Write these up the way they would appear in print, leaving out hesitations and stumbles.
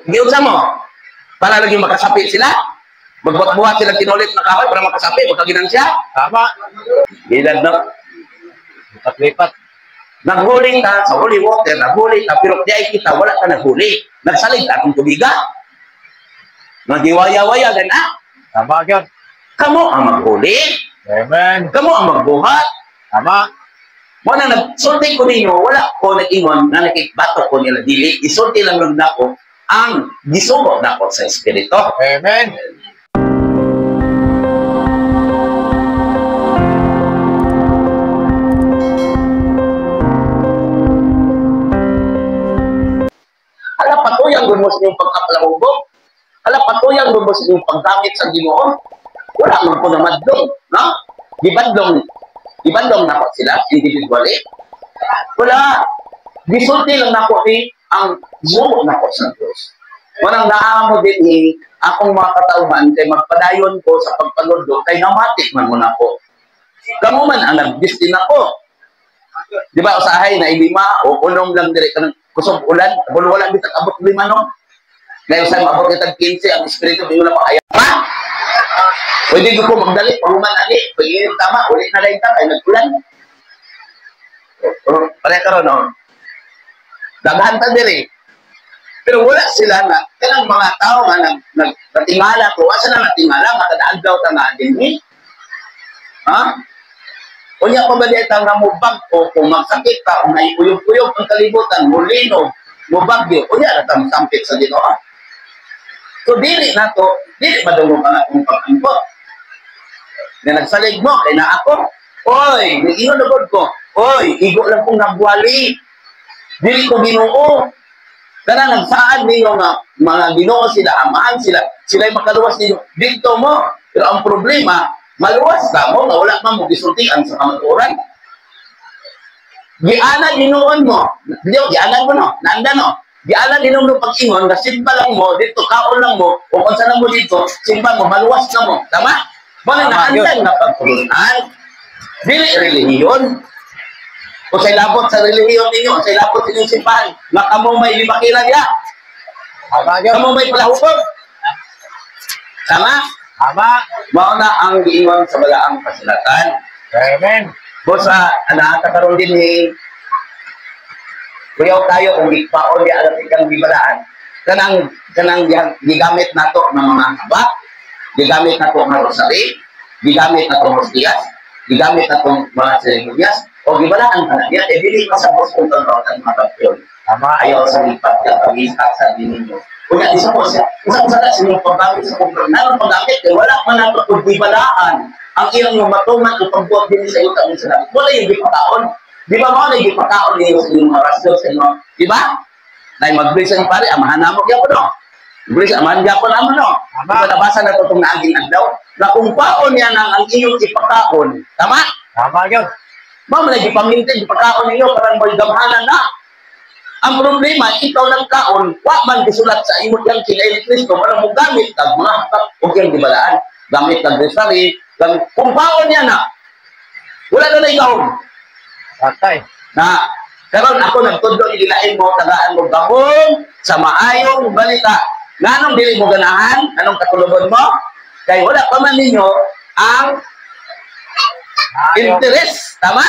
Giunsa mo? Para lagi makasapi sila? Magbuhat-buhat sila kinulit na kahoy para makasapi, magkaginansya? Tama. Gilad na. Lipat-lipat. Naghuli ka sa holy water, naghuli ka, pero di ay kita, wala ka naghuli. Nagsalig ka akong tubiga. Nagiwaya-waya, gana. Tama yun. Kamu ang maghuli. Amen. Kamu ang magbuhat. Tama. Muna nagsulti ko ninyo, wala ko nag-ingon na nakikbato ko nila dili. Isulti lang lang ako ang gisugo na ako sa Espiritu. Amen. Ala patuyang gumos niyong pagkapalahubog. Ala patuyang gumos niyong paggamit sa Ginoo. Wala man ko na madlong, no? Ibandong na ko sila individually. Wala. Gisulti lang na ko ni ang zumo na ko sa Diyos. Walang naamo din ni akong mga katauhan kay magpadayon ko sa pagpanudlo kay namatik man mo na ko. Kamu man ang nag-destin ako. Di ba usahay na ilima o unong lang dire kanang kusog ulan, wala bitag abot lima no. Dahil sa maabot kitag 15 ang espiritu di wala pa ayam pa. Pwede ko magdali pahuman ani, pag tama ulit na lang ta kay nag-ulan. Pare karon no. Daghan ta dire. Pero wala sila na kanang mga tao nga nagtingala ko, asa na natingala makadaadlaw ta na dinhi. Ha? Unya pa ba dito nga mubag o kung magsakit ka, kung naipuyog-puyog ang kalibutan, mulino, mubagyo, unya na tang sampit sa Ginoo. So dili na to, dili madungog ang akong pag-ampo. Na nagsalig mo, kay na ako, oy, nag-ingon na ko, oy, igo lang kong nagwali. Dili ko Ginoo. Kana nagsaan ninyo nga mga Ginoo sila, amahan sila, sila'y makaluwas ninyo. Dito mo, pero ang problema, maluwas ka mo, nga wala man mo gisultian sa kamatuoran. Gianan Ginoon mo, gianan mo no, nanda no, gianan Ginoon mo pag-ingon, na simba lang mo, dito kaon lang mo, o kung saan mo dito, simba mo, maluwas ka mo, tama? Mga naandan na pagtulunan, dili relihiyon. O sa labot sa relihiyon ninyo, sa labot sa inyong simbahan, na kamong may libakilan ya, kamong may palahupog. Tama? Tama. Mauna ang giingon sa balaang kasulatan. Amen. Bosa, nakakaroon din ni kuyaw tayo kung gikpaon di alam ikang gibalaan. Kanang gigamit nato ng mga haba, gigamit nato ng rosary, gigamit nato ng hostiyas, gigamit nato mga seremonyas, o gibalaan ka na. Yan, dili ka sa boss kung tanrotan mga kapyon. Tama. Ayaw sa lipat ka, pag-iisak sa ninyo. Kaya isa po siya, isang sa inyong paggamit sa kumpara. Naroon paggamit, eh, wala man nato kung gibalaan. Ang iyong matuman o pagbuhat din sa iyo taon sa langit. Wala yung gipataon. Di ba mga gipataon niyo sa inyong mga rasyo sa inyo? Di ba? Dahil mag-bless ang pare, amahan na mo kaya po no? Bless, amahan niya po naman no? Di ba nabasa na ito itong naaging agdaw? Na kung paon yan ang inyong ipataon. Tama? Tama yun. Ma'am, nagipamintay, ipataon ninyo, parang may gamhanan na. Ang problema, ikaw ng kaon, wak man gisulat sa imot yung kinaili Kristo, para mo gamit kag mga hakap o kiyang gibalaan. Gamit kag resari, kung paon yan na, wala na ikaw. Patay. Na, karon ako nagtudlo, igilain mo, tagaan mo gahong, sa maayong balita. Nganong dili mo ganahan? Anong katulubon mo? Kaya wala pa man ninyo ang interest. Tama?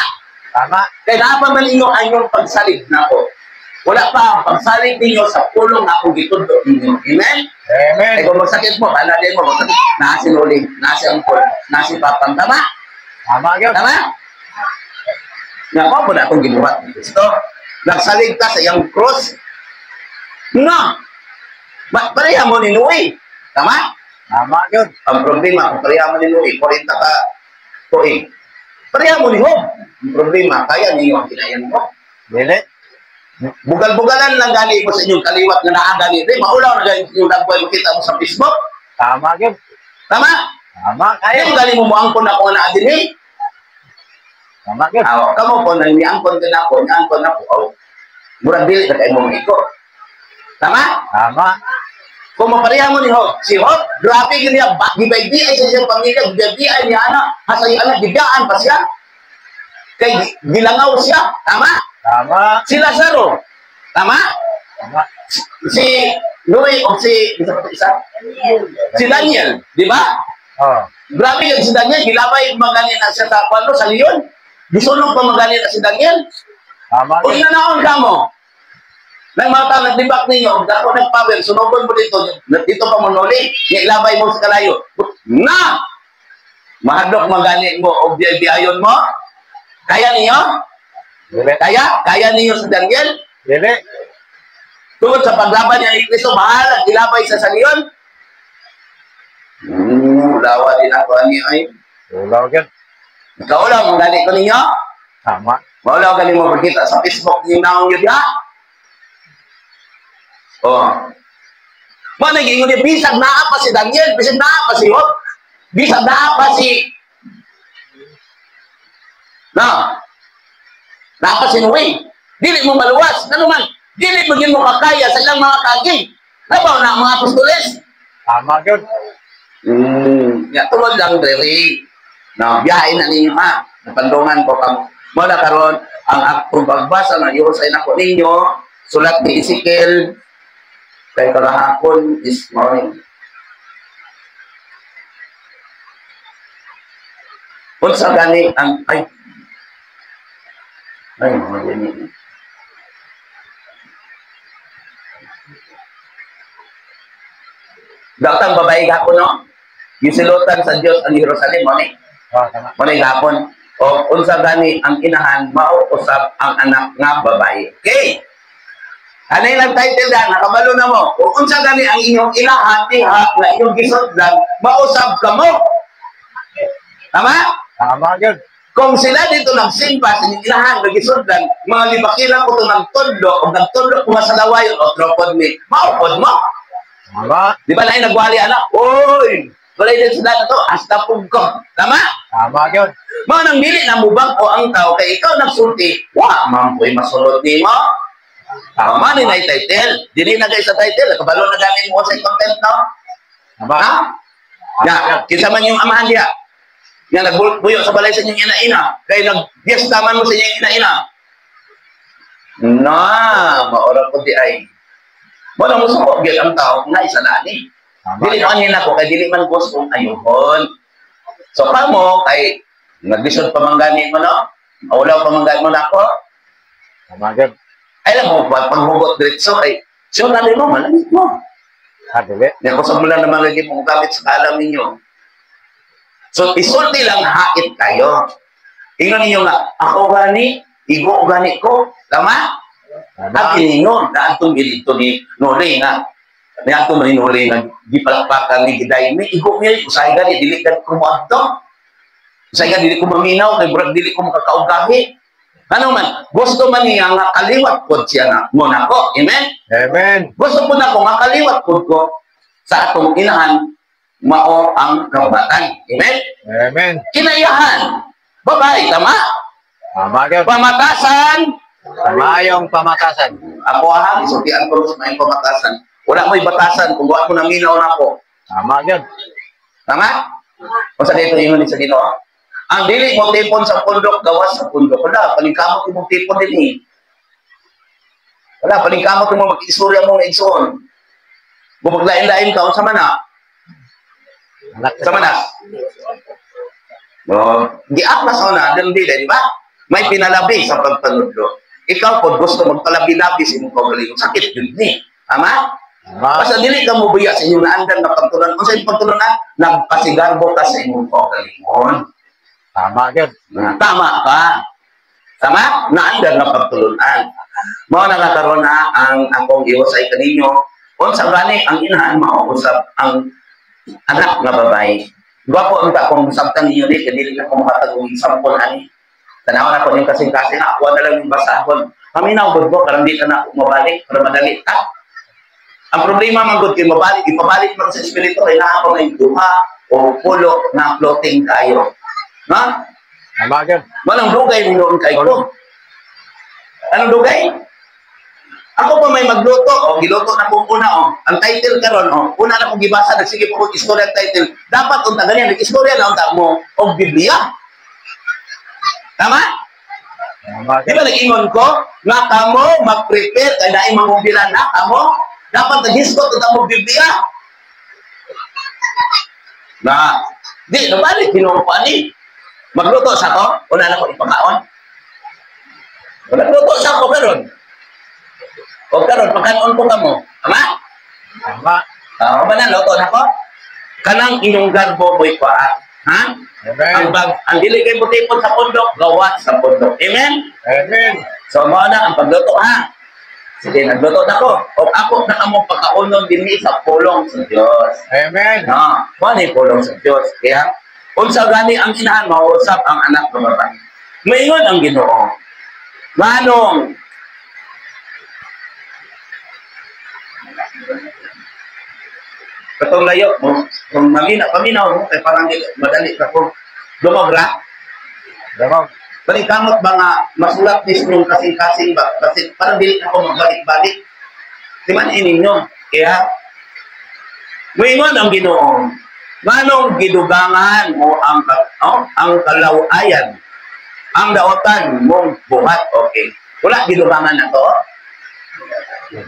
Tama. Kaya naapa man ninyo ang inyong pagsalig na ko. Wala pa ang pagsalig ninyo sa pulong ako gitudlo ninyo. Amen? Amen. Kaya kung magsakit mo, bala din mo, nasi nuling, nasi angkol, nasi papang. Tama? Tama yun. Tama? Nga po na itong ginuhat ni Kristo. Nagsalig ka sa iyang cross. No. Pareha mo ni Noe. Tama? Tama yun. Ang problema, kung pareha mo ni Noe, 40 ka tuig. Pareha mo ni Job. Ang problema, kaya niyo ang kinayan mo. Dili. Bugal-bugalan lang gani mo sa inyong kaliwat na naagani. Di, maulaw na gani yung nagboy makita mo sa Facebook. Tama yun. Tama? Tama. Kaya Kaya. mo gani mo angkon ako na adin eh. Tama yun. Kamu po, nang niangkon din ako, niangkon ako. Murag dili na kayo mo iko. Tama? Tama. Kung mapareha mo ni Job, si Job, grabe yun niya, gibay-biyay sa siyang pamilya, gibay-biyay niya anak, hasay anak, gibiyaan pa siya. Kay gilangaw siya, tama? Tama. Si Lazaro, tama? Tama. Si Louis o si Daniel, di ba? Oh. Grabe yun si Daniel, gilabay magaling na siya sa leon. Gisunog pa magaling na si Daniel. Tama Kung gyud. inanaon ka mo, nang mga tao nagdibak ninyo, dako nag-power, sunugon mo dito pa mo nuli, ilabay mo sa kalayo. Na! Mahadlok magaling mo, o biyayon mo, kaya niyo? Dili. Kaya niyo si Daniel? Dili. Tungkol sa paglaban niya ni Kristo, mahal, ilabay sa leon? Lawa din ako ani ay. Ulaw gyud. Ikaw lang, magaling ko ninyo? Tama. Wala galing mo makita sa Facebook yung naong yun, ha? Oh. Mo naging yun, bisag naa pa si Daniel, bisag naa pa si Job, bisag naa pa si naa pa si Noe. Dili mo maluwas, ano man, dili mo yun mo kakaya sa ilang mga kaging. Nabaw na mga apostoles. Tama gyud. Tulad lang diri. No, biyahe na ninyo ha. Napandungan ko kamo. Mo na karon ang akong pagbasa na iyo sa inako ninyo, sulat ni Ezekiel kay kahapon this morning. Unsa gani ang ay magani. Datang babae gapon no. Gisilutan sa Dios ang Jerusalem mo ni. Oh, tama. Mo ni gapon. O unsa gani ang inahan mao usab ang anak nga babae. Okay. Ano yung title dan? Nakabalo na mo. O unsa gani ang inyong inahan diha nga inyong gisudlan mausab kamo. Tama? Tama gyud. Kung sila dito nagsimba sa inyong inahan nga gisudlan, mga libakila ko to nagtudlo o nagtudlo ko sa lawayon o tropod ni maupod mo. Tama. Di ba na yung nagwali anak? Oy! Wala din sila na to, hasta pugko. Tama? Tama gyud. Mga nang dili na mubang o ang tao, kay ikaw nagsulti, wa, mampoy masulot ni mo. Tama ni na title. Dili na kayo sa title, kabalo na galing mo sa content, no? Tama. Ha? Ya, kinsa man yung amahan diya. Nga nagbuyo sa balay sa inyong ina-ina, kay nag-fiestaman mo sa inyong ina-ina. Na, maora ko di ay. Wala mo suko, gil ang tao, nga isa na ni. Dili man hin ako, kay dili man gusto kong ayuhon. So, kamo, kay naglisod pamanggani mo, no? Maulaw pamanggani mo na ako. Tama gyud. Ay lang mo, paghugot diretso, kay sure na rin mo, malamit mo. Ha, dili. Di ako sa mula naman lagi mong gamit sa alam ninyo. So, isulti lang hait kayo. Ingon ninyo nga, ako gani, igo gani ko. Tama? Tama. At iningon, na atong ginito ni Noli nga. Ni atong Noli nga, di palakpakan ni Giday. May igo niya, usay gani, dili ka kumuadto. Usay gani, dili ko maminaw, kay burag dili ko makakaugahi. Ano man, gusto man niya nga kaliwat po siya na muna ko. Amen? Amen. Gusto po na ko nga kaliwat po ko sa atong inahan mao ang kabatan. Amen? Amen. Kinayahan. Babae, tama? Tama gyud. Pamatasan. Tama yung pamatasan. Ako ha, isultian ko sa may pamatasan. Wala mo'y batasan kung wala ko naminaw na ako. Tama gyud. Tama? O sa dito yung sa Ginoo. Ang dili mo tipon sa pundok, gawas sa pundok. Wala, paningkamot mo tipon din eh. Wala, paningkamot mo mag-istorya mo ng igsoon. Bumaglain-lain ka, sa mana? Sa mana? Di aklas ko na, dili, di ba? May pinalabi sa pagpanudlo. Ikaw po, gusto magpalabi-labi sa imong pagaling. Sakit yun ni. Tama? Tama. Basta dili ka mo buya sa inyong naandan na pagtunan. Kung sa inyong pagtunan, nagpasigarbo ka sa imong pagalingon. Tama gyud. Tama ka. Tama? Naandar na pagtulunan. Mao nakakaroon na ang akong iwasay kaninyo. Kung sa gani, ang inahan mauusap ang anak na babae. Gwapo ang takong sabtan ninyo ni, hindi rin ako makatagong sampon ani. Tanawan ako yung kasing-kasing, ako na lang yung basahon. Kami na ang budbo, karang di ka na ako mabalik, para madali ka. Ang problema man gud kay mabalik, ipabalik mo sa espiritu, ay naako na yung duha o pulo na floating tayo. Ha? Tama gyud. Walang dugay mo noon kay ko. Anong dugay? Ako pa may magluto, o giluto na kong una, o. Ang title karon, o. Una na kong gibasa, nagsige po kong istorya title. Dapat unta ganyan, nag-istorya na unta mo, o Biblia. Tama? Tama Di gyud. ba nag-ingon ko, nga kamo mag-prepare kay naay mangumbilan na kamo, dapat nag-hiskot ito mo Biblia. Na, di, nabalik, kinuha ni. Magluto sa ko, una na ko ipakaon. Magluto sa ko karon. O karon, pagkanon ko kamo. Tama? Tama. Ba na, luto na ko? Kanang inyong garbo mo'y paa. Ha? Amen. Ang dili kay butipon sa pundok, gawa sa pundok. Amen? Amen. So, mao na ang pagluto, ha? Sige, nagluto na ko. O ako na kamo pagkaunon din sa pulong sa Diyos. Amen. No, mao ni pulong sa Diyos. Kaya, unsa gani ang inahan, mausap ang anak ng babae. Maingon ang Ginoo. Manong, katong layo mo, kung paminaw mo, kay parang madali ka kung lumagra. Damo. Balikamot ba nga, masulat mismo kasing-kasing ba? Kasi parang dili ako magbalik-balik. Di man ininyo. Kaya, maingon ang Ginoo. Manong gidugangan mo ang kalawayan, ang daotan mong buhat. Okay. Wala gidugangan na to.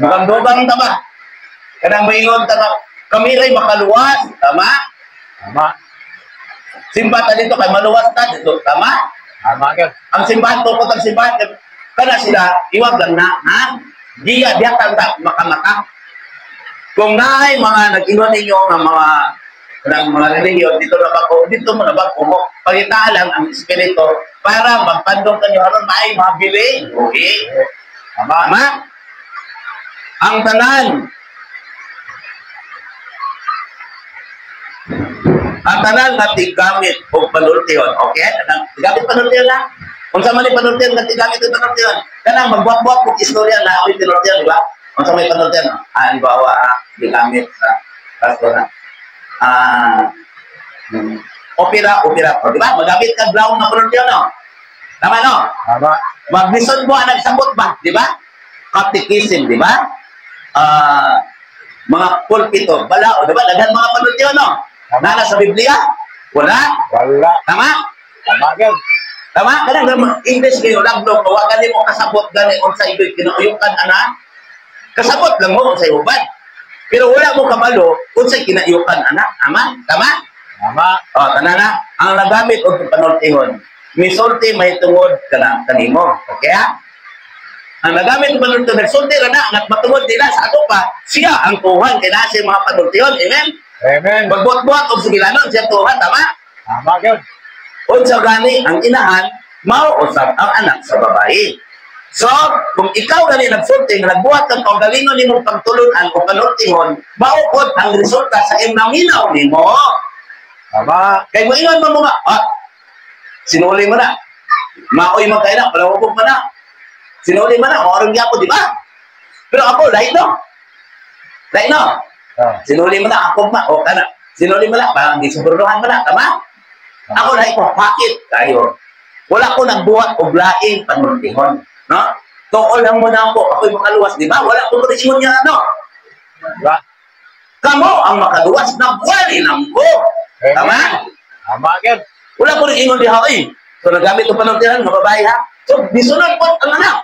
Dugang-dugang ta ba? Kanang maingon ta nga, kami rin makaluwas. Tama? Tama. Simbahan dito kay maluwas ta dito. Tama? Tama gyud. Ang simbahan, tukot ang simbahan, kana sila, iwag lang na, ha? Diya, diya tanda, makamaka. Kung naay mga nag-iwan ninyo ng mga religion, dito mo na ba kumo, pagitaan lang ang espiritu para magpandong kanyo haron maay mabili. Okay? Tama. Tama? Ang tanan, ang tanan nga tigamit o panultiyon. Okay? Tigamit panultiyon na. Kung sa man ni panultiyon, nga tigamit o panultiyon. Kanang magbuat-buat kung istorya na ako'y panultiyon, di ba? Kung sa may panultiyon, halimbawa, tigamit sa kasto na. Opera. O, di ba? Magamit ka brown na panultiyon, no? Tama, no? Tama. Maglison mo ang nagsambot ba? Di ba? Catechism, di ba? Mga pulpito, balao, di ba? Laghan mga panultiyon, no? Nana sa Biblia? Wala? Wala. Tama? Tama gyud. Tama? Kanang English kayo, laglong, wagan mo kasabot gani sa ido'y kinayukan, ana? Kasabot lang mo sa iuban. Pero wala mo kabalo kung sa kinayukan, ana? Tama? Tama? Tama. O, tanana, ang nagamit o panultihon, misulti may tungod kanimo. Okay, ha? Ang nagamit o panultihon, nagsulti ra na, at matungod nila sa ato pa, siya ang tuhan, kaya nasa mga panultihon. Amen? Amen. Magbuat-buat o sigilanon siya tuhan, tama? Tama gyud. Unsa gani ang inahan, mao-usab ang anak sa babae. So, kung ikaw gani nagsulti, nagbuhat kang kaugalingon nimong pagtulunan o panultihon, maupod ang resulta sa imong minaw nimo. Tama. Kay mo ingon mo nga, sinuli mo na. Maoy man kay na, palawog mo na. Sinuli mo na, orong gyapon, di ba? Pero ako, lain no. Lain no. Sinuli mo na, ako ma, o kana. Sinuli mo na, parang disuburduhan mo na, tama? Ako lain ko, bakit kayo? Wala ko nagbuhat o laing panultihon. No? Tuol lang mo na ako, ako'y makaluwas, di ba? Wala ko rin niya, ano? Wala. Kamo ang makaluwas na buwali ng ko. Tama? Tama gyud. Wala ko rin ingon diha, eh. So, nagamit ko panultihan, mga babae, ha? So, disunod po ang anak.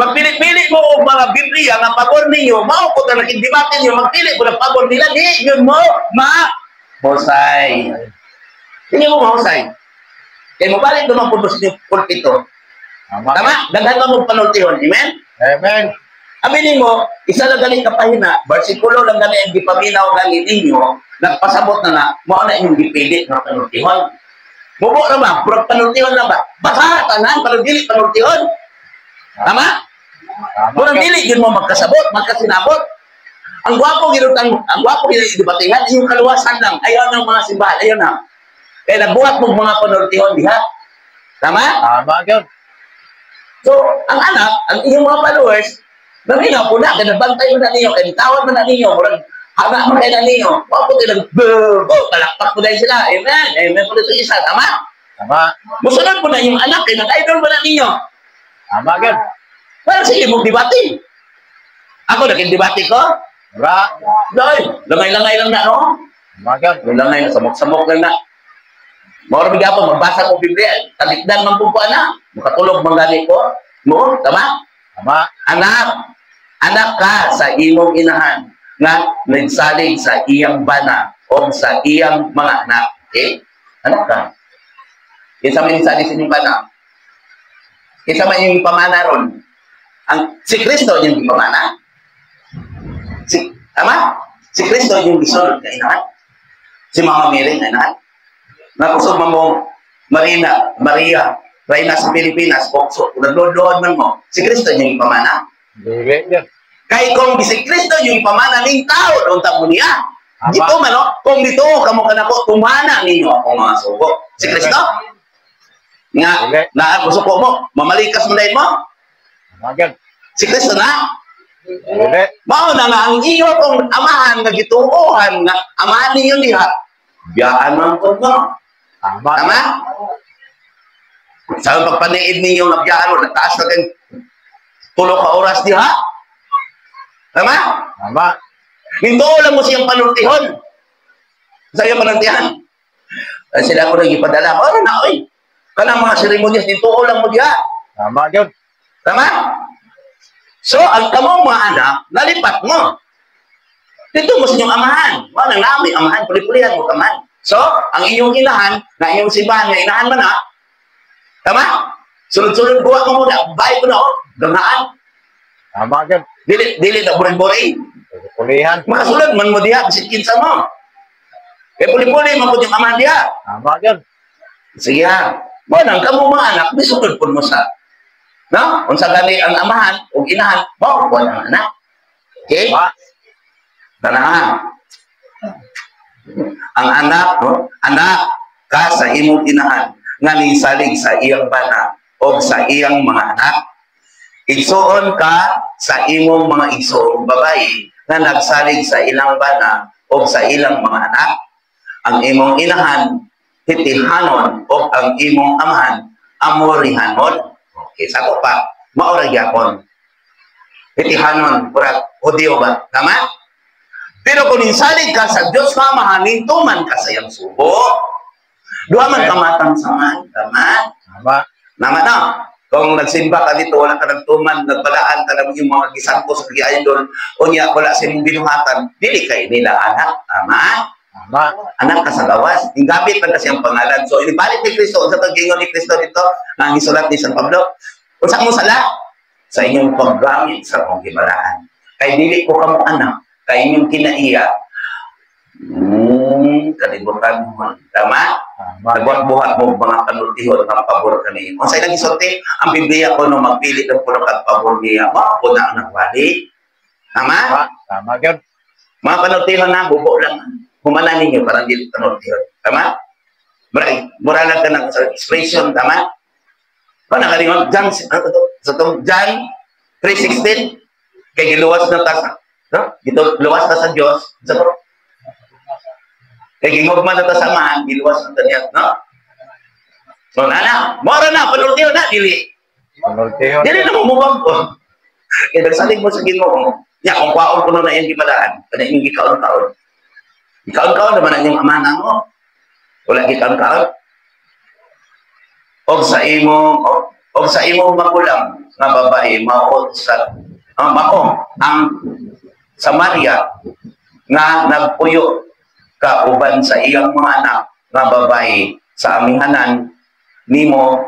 Magpili-pili mo og mga Biblia nga pagor ninyo, mao ko na nakindibate niyo, magpili po ng pagor nila, di, yun mo, husay. Hindi mo mahusay. Kaya mo balik naman po sa pulpito. Tama? Daghan mo panultihon. Amen? Amen. Aminin mo, isa lang galing kapahina, versikulo lang galing ang gipaminaw galing ninyo, nagpasabot na na, mao na inyong gipilit ng panultihon. Bubo na ba? Purag panultihon na ba? Basta, tanan, panultihon, panultihon. Tama? Purag dili, yun mo magkasabot, magkasinabot. Ang gwapo ginubatingan, yung kaluwasan lang, ayaw ng mga simbahan, ayaw na. Kaya nagbuhat mo mga panultihon diha. Tama? Tama gyud. So, ang anak, ang inyong mga followers, naminaw po na, kaya nabantay mo na ninyo, kaya tawad mo na ninyo, murag, hanga mo kayo na ninyo, wako tayo palakpak mo na sila, amen, amen po dito isa, tama? Tama. Musunod po na yung anak, kaya nag-idol mo na ninyo. Tama gyud. Parang sige, mong debate. Ako, naging debate ko, Wala. dahil, langay-langay lang na, no? Tama gyud. Langay na, samok-samok lang na. Maura bigapon magbasa ko Biblia, talikdan man pud ko ana. Makatulog man gani ko. Mo, tama? Tama. Anak ka sa imong inahan nga nagsalig sa iyang bana o sa iyang mga anak. Okay? Anak ka. Isa man nagsalig sa iyang bana. Isa man yung pamana ron. Si Kristo yung pamana. Tama? Si Kristo yung gisunod na inahan. Si Mama Mary na inahan. Nakusog mo Maria, Reyna sa Pilipinas, Bokso, naglood-lood man mo, si Kristo yung ipamana. Dili yan. Kaya kung si Kristo yung ipamana ng tao, doon tamo niya. Dito man, no? Kung dito, kamo ka na po, tumana ninyo ako mga suko. Si Kristo? Nga, suko mo, mamalikas mo na mo? Tama yan. Si Kristo na? Dili. Mao na nga, ang iyo kong amahan, nga gituuhan, nga amahan ninyo diha, biyaan man po mo. Tama. Tama? Sa pagpaniid ninyo nga biyaan mo, nagtaas na kayong 3 ka oras diha. Tama? Tama. Hindi lang mo siyang panultihon. Sa iyong panultihan. Sila ko nang ipadala. Ano na, oy. Kanang mga seremonyas, dito lang mo diha. Tama yun. Tama? So, ang kamong mga anak, nalipat mo. Dito mo sa inyong amahan. Walang namin, amahan, puli-pulihan mo amahan. So, ang inyong inahan, na inyong simbahan, na inahan man na, tama? Sunod-sunod buwa ko muna, bahay ko na, ganaan. Tama yun. Dili na buring-buring. Pulihan. Makasulod man mo diha, kasi kinsa mo. Eh, puli-puli, mapod yung amahan diha. Tama yun. Sige ha. Manang kamo mga anak, may sunod po mo sa, no? Kung sa gani ang amahan, o inahan, mo, wala anak. Okay? Tama. Tanahan. Ang anak, no? Anak ka sa imong inahan nga nisalig sa iyang bana o sa iyang mga anak. Igsuon ka sa imong mga igsoong babae nga nagsalig sa ilang bana o sa ilang mga anak. Ang imong inahan hitihanon o ang imong amahan amorihanon. Okay, sako pa, maura gyapon. Hitihanon, pura Hudiyo ba? Tama? Pero kung insalig ka sa Diyos mamahanin, tuman ka sa iyang subo. Duha man kamatang saman. Tama? Tama. Nama na. Kung nagsimba ka dito, wala ka nagtuman, nagbalaan ka ng yung mga gisangkos, nag-idol, o niya, wala sa inyong binuhatan, dili kayo nila anak. Tama? Tama. Anak ka sa gawas. Ingabit man kasi ang pangalan. So, inibalik ni Kristo, sa pag-ingon ni Kristo dito, na isulat ni San Pablo, kung saan mo sala? Sa inyong paggamit sa mong himalaan. Kaya dili ko kamo anak, kaya inyong kinaiya, kalibutan mo. Tama? Nagbuhat-buhat mo mga kanultihon ng pabor kaniin. Kung sa'yo nag-isulti, ang Biblia ko nung magpilit ng puno at pabor niya, ako na ang nagwali. Tama? Tama yun. Mga kanultihon na, bubo lang. Humana ninyo, parang dili kanultihon. Tama? Mura lang ka ng expression. Tama? Kung nakaringon, John 3:16, kaya giluwas na tasa. No? Ito, luwas na sa Diyos. Kaya gingogman na ta sa mahan, giluwas na tanyat, no? So, nana, mora na, panultiyo na, dili. Panultiyo. Dili na mumubang ko. Kaya nagsalig mo sa ginoo. Ya, kung kwaon ko na yung gimalaan, kada yung gikaon-kaon. Gikaon-kaon naman ang yung amana mo. Wala gikaon-kaon. Og sa imong magulang nga babae, mao ang Samaria nga nagpuyo ka uban sa iyang mga anak nga babae sa amihanan nimo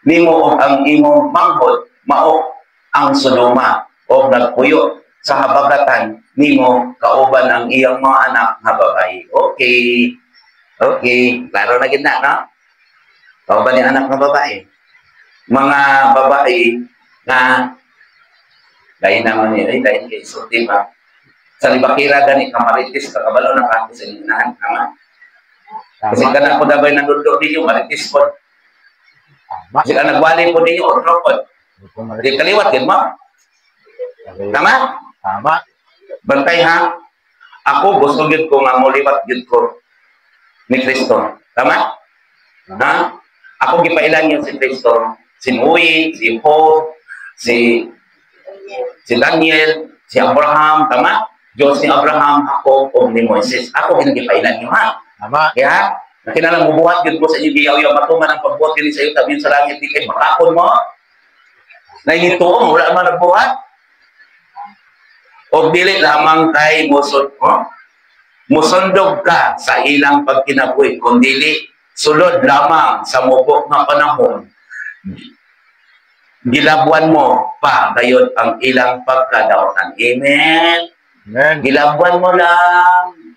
og ang imong manghod mao ang Sodoma o nagpuyo sa habagatan nimo kauban ang iyang mga anak nga babae. Okay. Okay, klaro na gid na, no? Kauban ni anak nga babae. Mga babae na dahil naman niya, dahil kay sulti ba? Sa libakira gani kamaritis, kakabalo na kako sa inahan, tama? Kasi ka na po dabay nandundo ninyo, maritis po. Kasi ka nagwali po ninyo, otro po. Di kaliwat, yun mo? Tama? Tama. Bantay ha? Ako, gusto yun ko nga muliwat yun ko ni Kristo. Tama? Ha? Ako gipailan yun si Kristo. Si Noe, si Job, si Daniel, si Abraham, tama? Diyos ni Abraham, ako, o ni Moises. Ako, ginagipailan nyo, ha? Tama. Kaya, nakinalang bubuhat yun po sa inyo, giyaw-yaw, matuman ang pagbuhat yun sa iyo, tabihin sa langit, di kayo makakon mo. Nainito mo, wala man nagbuhat. O dili lamang kay musundog ka sa ilang pagkinabuhi, kung dili, sulod lamang sa mubok ng panahon, gilabuan mo pa gayon ang ilang pagkadaotan. Amen. Amen. Gilabuan mo lang.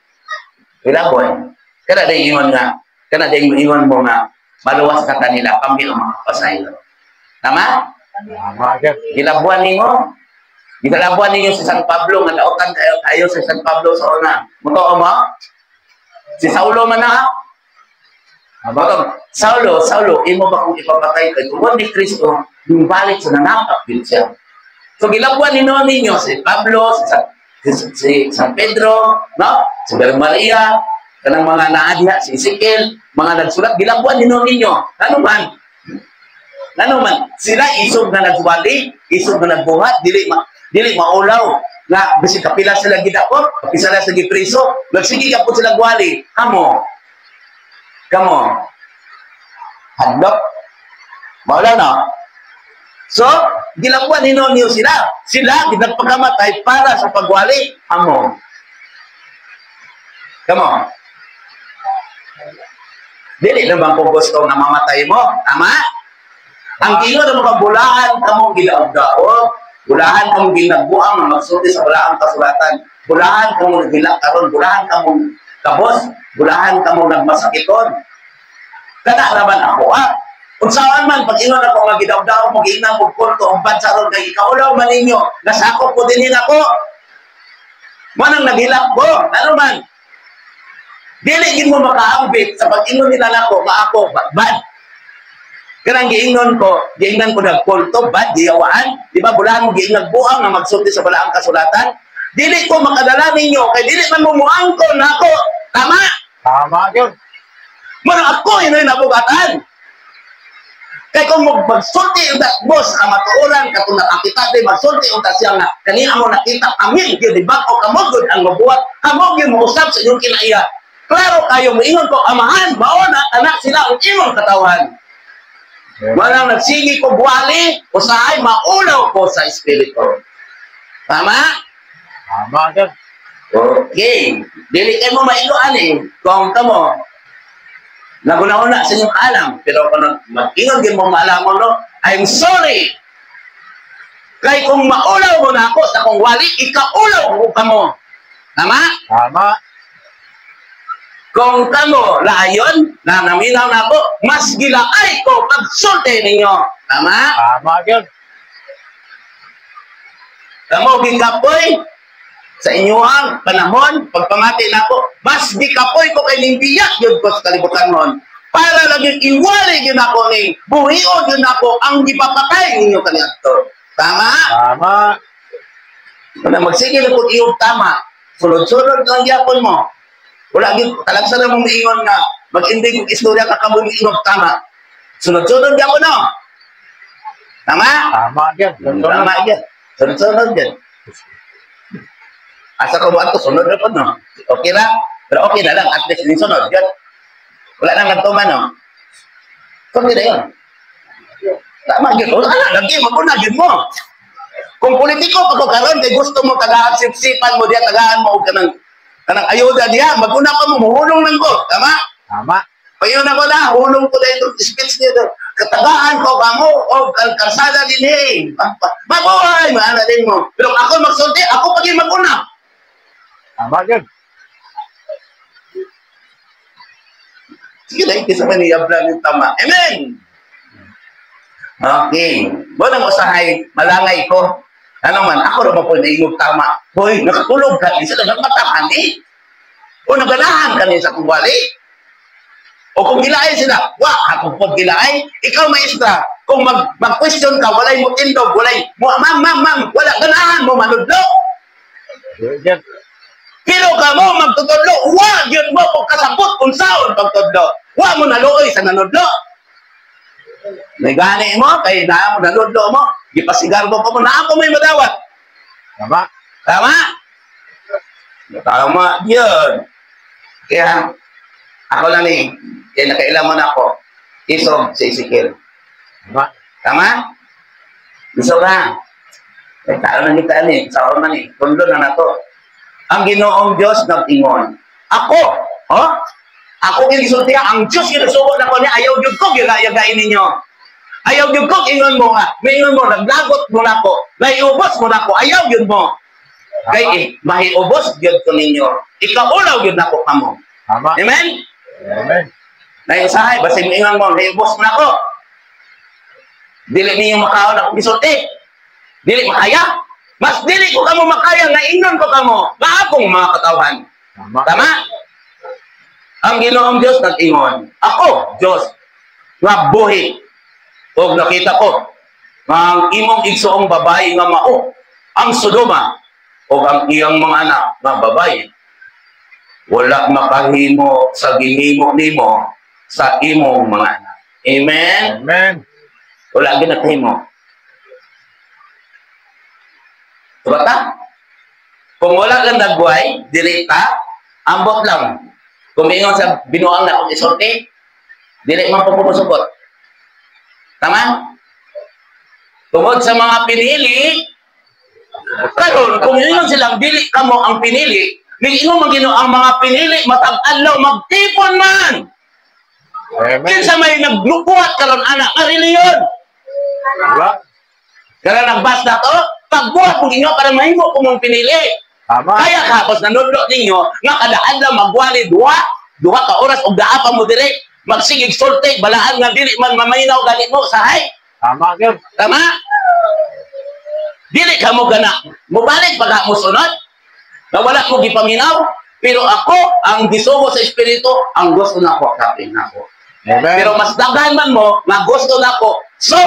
Gilabuan. Kana day ingon mo nga maluwas ka kanila kami ang makapasaylo. Tama? Tama gyud. Gilabuan ninyo. Gilabuan ninyo si San Pablo nga daotan kayo sa San Pablo sa una. Muto mo? Si Saulo man na. Saulo, imo ba kung ipapatay kay tuwan ni Kristo, yung balik sa nanakap din siya. So gilabuan ninyo si Pablo, si San Pedro, no? Si Maria, kanang mga naadya, si Ezekiel, mga nagsulat, gilabuan ninyo. Ano man, sila isog na nagwali, isog na nagbuhat, dili maulaw, nga bisi kapila sila gidakop, kapila sila gipriso, nagsige ka po sila gwali, Kamo. Handok. Maula na. So, gilabuan ninyo sila. Sila, ginagpagamatay para sa pagwali. Kamo. Dili naman kung gusto na mamatay mo. Tama? Ang gino na mga bulahan kamong gilaog-daog. Bulahan kamong ginagbuang na magsulti sa bulaang kasulatan. Bulahan kamong nagilak karon. Bulahan kamong kabos. Bulahan kamong nagmasakiton. Kana naman ako, Kung saan man, pag inon ako nga gidaw-daw, mag-inang magkulto, ang bansaron kay ikaulaw man ninyo, nasakop ko din ako. Manang naghilak ko, ano man. Dili mo makaambit sa pag-inon nila nako, maako, bad. Kanang giingnon ko nagkulto, bad, giyawaan. Di ba, bulahan mo giingagbuang na magsulti sa balaang kasulatan. Dili ko makadala ninyo, kay dili man mo muangkon nako. Tama? Tama gyud. Manang ako, ino'y nabugatan. Kaya kung magsulti yung boss, ang matuuran, katong nakakita din, magsulti yung siya nga, kanina mo nakita, amin, yun, di ba? O kamogod ang mabuhat, kamog yung mausap sa inyong kinaiya. Klaro kayo, maingon ko, amahan, mauna, anak sila, ang imong katawan. Walang nagsigi ko buwali, o saay, maulaw ko sa espiritu. Tama? Tama gyud. Okay. Dili kayo mo mailuan kung kamo, naguna-una sa inyong alam, pero kung mag-ingon din mo maalamon, no? I'm sorry. Kaya kung maulaw mo na ako sa kung wali, ikaulaw mo ka mo. Tama? Tama. Kung kamo layon, na naminaw na ako, mas gilaay ko pagsulti ninyo. Tama? Tama gyud. Kamo gikapoy sa inyong panahon, pagpamati na ako, mas gikapoy ko kay nimbiyak yun ko sa kalibutan nun. Para lang yung iwali yun ako ni buhion yun ako ang ipapatay ninyo kanyato. Tama? Tama. Kung magsigil ako iyong tama, sulod-sulod lang yapon mo. Wala yun, talagsa na mong ingon nga, mag-indig yung istorya kakamong iyong tama. Sulod-sulod yapon no? Tama? Tama gyud. Tama yan. Sulod-sulod yan. Asa ko buwan ko, sunod na po, no? Okay na? Pero okay na lang, at least din sunod. Yan. Wala nang nagtuman, no? Okay na yun. Tama yun. Wala na, lagi, magunagin mo. Kung politiko, pag karon kay gusto mo tagaan sip-sipan mo diya, tagaan mo, kanang ayuda diya, maguna pa mo, mahulong lang ko. Tama? Tama. Payo na ko na, hulong ko na itong speech niya doon. Katagaan ko ba mo, o kalsada din mabuhay, maala din mo. Pero ako magsulti, ako paging maguna. Tama gyud. Sige na, hindi sa maniyablan yung tama. Amen! Okay. Buwan ang usahay, malangay ko. Ano man, ako naman po naingog tama. Hoy, nakatulog ka, isa lang matakan O naganahan ka sa kuwali. O kung gilaay sila, ako po gilaay, ikaw maestra, kung mag-question ka, walay mo tindog, walay, ma'am, wala ganahan mo manudlo. Gyud. Pero ka mo magtutudlo, yun mo kung kasabot kung saan pagtudlo. Mo naluoy sa nanudlo. May gani mo, kay na mo nanudlo mo, ipasigar mo pa mo, na ako may madawat. Tama. Tama? Tama yun. Kaya, Ako lang ni, kaya nakailan mo na ako. Isog si Ezekiel. Tama. Tama? Isog na. Eh, tao na kita ni, sa oras ni, tundo na na to. Ang Ginoong Diyos nag-ingon. Ako, oh? Ako yung isultihan, ang Diyos yung nasubo na ko niya, ayaw yung ko, yagayagain ninyo. Ayaw yung ko, ingon mo nga. May ingon mo, naglagot mo na ko. Naiubos mo na ko, ayaw yun mo. Kaya mahiubos yun ko ninyo. Ikaulaw yun na ko kamo. Tama. Amen? Amen. Naiusahay, basta mo ingon mo, naiubos mo na ko. Dili niyo makaon ako gisulti. Dili makaya. Mas dili ko kamo makaya, naingon ko kamo. Maakong mga katawhan. Tama. Tama? Ang Ginoong Diyos nag-ingon. Ako, Diyos, nga buhi. O nakita ko, ang imong igsoong babae nga mao, ang Sodoma, o ang iyang mga anak nga babae, wala makahimo sa gihimo nimo sa imong mga anak. Amen? Amen. Wala ginakahimo. Bata? Kung wala kang nagbuhay, dirita, ambot lang. Kung ingon sa binuang na kung isorte, dili man pumusubot. Tama? Tungod sa mga pinili, karon kung ingon silang dili kamo ang pinili, ingon man Ginoo ang mga pinili matag-adlaw magtipon man. Amen. Kinsa may naglukuhat karon anak nga reliyon. Wala. Kaya nagbas na to, pagbuhat mo ninyo para mahimo ko mong pinili. Tama. Kaya kapos nanudlo ninyo, nga kadaan lang magwali duha ka oras o daapa mo dire, magsigig sulti, balaan nga dili man mamaynaw gani mo, sahay. Tama yun. Tama? Dili ka mo gana. Mubalik pag mo sunod. Na wala mo gipaminaw. Pero ako, ang gisugo sa Espiritu, ang gusto na ko, kapin na ko. Amen. Pero mas daghan man mo, nga gusto na ko. So,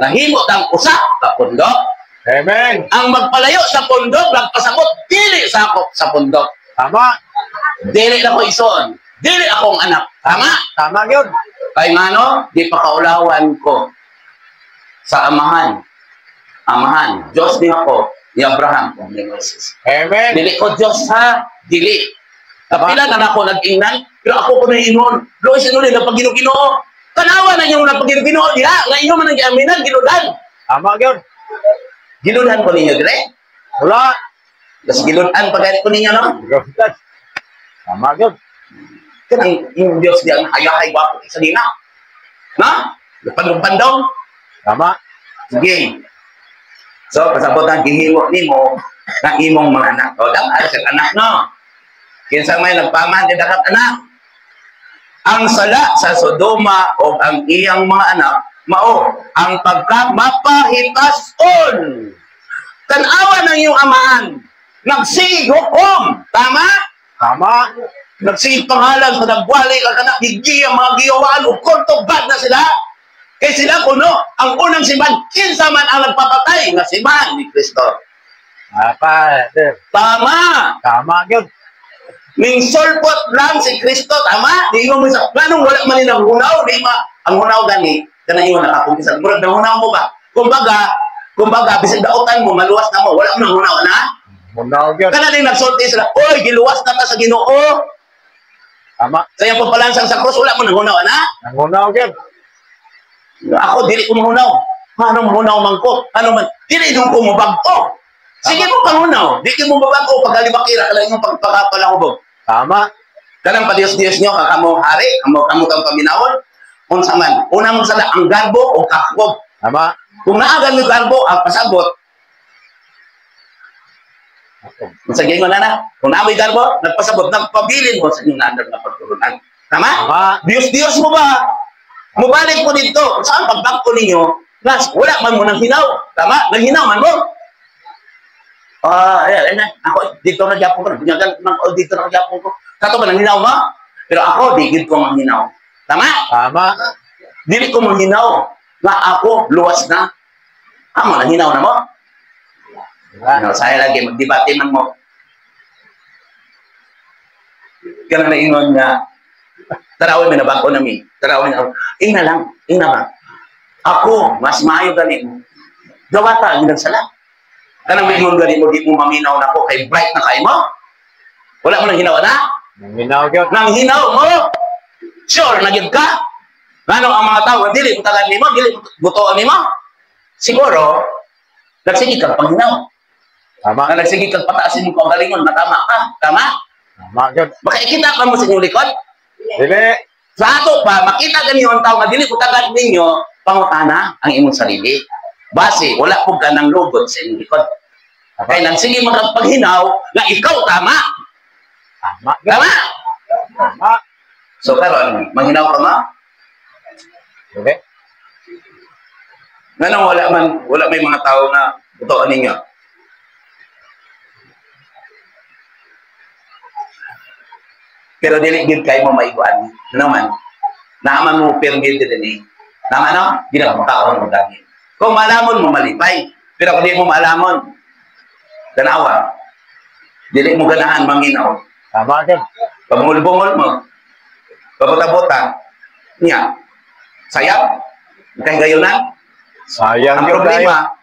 nahimo tang usa ka pundok. Amen. Ang magpalayo sa pundok, nagpasabot, dili sa ako sa pundok. Tama. Dili na ko ison. Dili akong anak. Tama? Tama yun. Kay ngano, di pa kaulawan ko sa amahan. Amahan. Diyos ni ako, ni Abraham, o ni Moses. Amen. Dili ko Diyos ha, dili. Kapila na ako nag-ingnan, pero ako ko na inon. Lois inon na pag-ginoo-ginoo. Tanawa na yung napag-ginoo-ginoo. Diha, nga inyo man ang giaminan, ginudan. Tama yun. Ginudan ko ninyo, dire. Wala. Tapos ginudan pag-ganit ko ninyo, no? Tama yun. Kanang yung Diyos diyan, ayahay ba ako sa nina? Na? Lupan-lupan daw. Tama. Sige. So, pasabot ang gihimo nimo ng imong mga anak. O, dapat sa anak, no? Kinsa may nagpaman, di dapat anak. Ang sala sa Sodoma o ang iyang mga anak, mao, ang pagkamapahitason. Tanawa ng iyong amahan. Nagsigig hukom. Tama? Tama. Nagsigig pangalan sa nagwali ang anak, higi ang mga giyawaan, o kontobad na sila. Kaya sila kuno, ang unang simbahan, kinsa man ang nagpapatay na simbahan ni Kristo. Apa, sir. Tama! Tama yun. Ning sulpot lang si Kristo, tama? Di mo sa planong wala man ang hunaw, di ma ang hunaw gani, kanang iyo nakakumpisa. Murag na hunaw mo ba? Kumbaga, bisig daotan mo, maluwas na mo, wala mo nang hunaw na. Hunaw yun. Kana din nagsulti sila, oy, giluwas na ta sa Ginoo. Tama. Sa iyang pagpalansang sa krus, wala mo nang hunaw na. Ang hunaw yun. Ako, dili ko mahunaw. Anong hunaw man ko? Ano man? Dili doon ko mabagto. Sige mo pangunaw. Di mo mabagto. Pagkalibakira, kala yung pagpapalahubog. Tama. Kanang padiyos-diyos nyo, kakamo hari, kamo kang paminawon. Kung saman, unang magsala, ang garbo o kakbog. Tama. Kung naagan yung garbo, ang pasabot. Masagay mo na. Kung naamoy garbo, nagpasabot, nagpabilin mo sa inyong naandar na pagturunan. Tama? Tama. Diyos-diyos mo ba? Mubalik po dito. Saan pagbangko ninyo? Nas, wala man mo nang hinaw. Tama? Naghinaw man mo. Ayan. Ako, dito na Japon ko. Bunyagan, dito na Japon ko. Kato ba nang hinaw mo? Pero ako, digid ko mang hinaw. Tama? Tama. Dili ko mang hinaw. Nga ako, luwas na. Amo, nang hinaw na mo? Ano, saya lagi, magdebate man mo. Kaya na ingon nga, tarawin mo na ba ako nami? Tarawin ako. Ina lang. Ako, mas maayo gani mo. Gawata, ang sala. Kanang may ingon gani mo, di mo maminaw na ako, kay bright na kayo mo. Wala mo nang hinaw na? Ang hinaw yun. Nang hinaw mo. Sure, nagyud ka? Ngano ang mga tao, dili butagan nimo, dili butoon nimo? Siguro, nagsigig kang paghinaw. Tama. Na nagsigig kang pataasin mo kagalingon, matama ka. Tama? Tama, yun. Makikita pa mo sa inyong likod? Dili. Sa ato pa, makita ganyo ang tao nga dili butagan ninyo, pangutana ang imong sarili. Base, wala po ka ng lugod sa inyong likod. Kaya nagsige magpaghinaw na ikaw tama. Tama. Yun. Tama? Tama. So, karon, manghinaw ka ma? Dili. Ganun, wala may mga tao na butoan ninyo. Pero dili gid kay mo maiguan. Ano man? Naaman mo permit din eh. Tama no? Di na makaon mo dami. Kung malamon mo malipay, pero kung di mo maalamon, tanawa. Dili mo ganahan manginaw. Tama, yun. Pabungol-bungol mo. Pabuta-buta. Niya. Sayang. Kay gayunan. Sayang Ang yun, problema,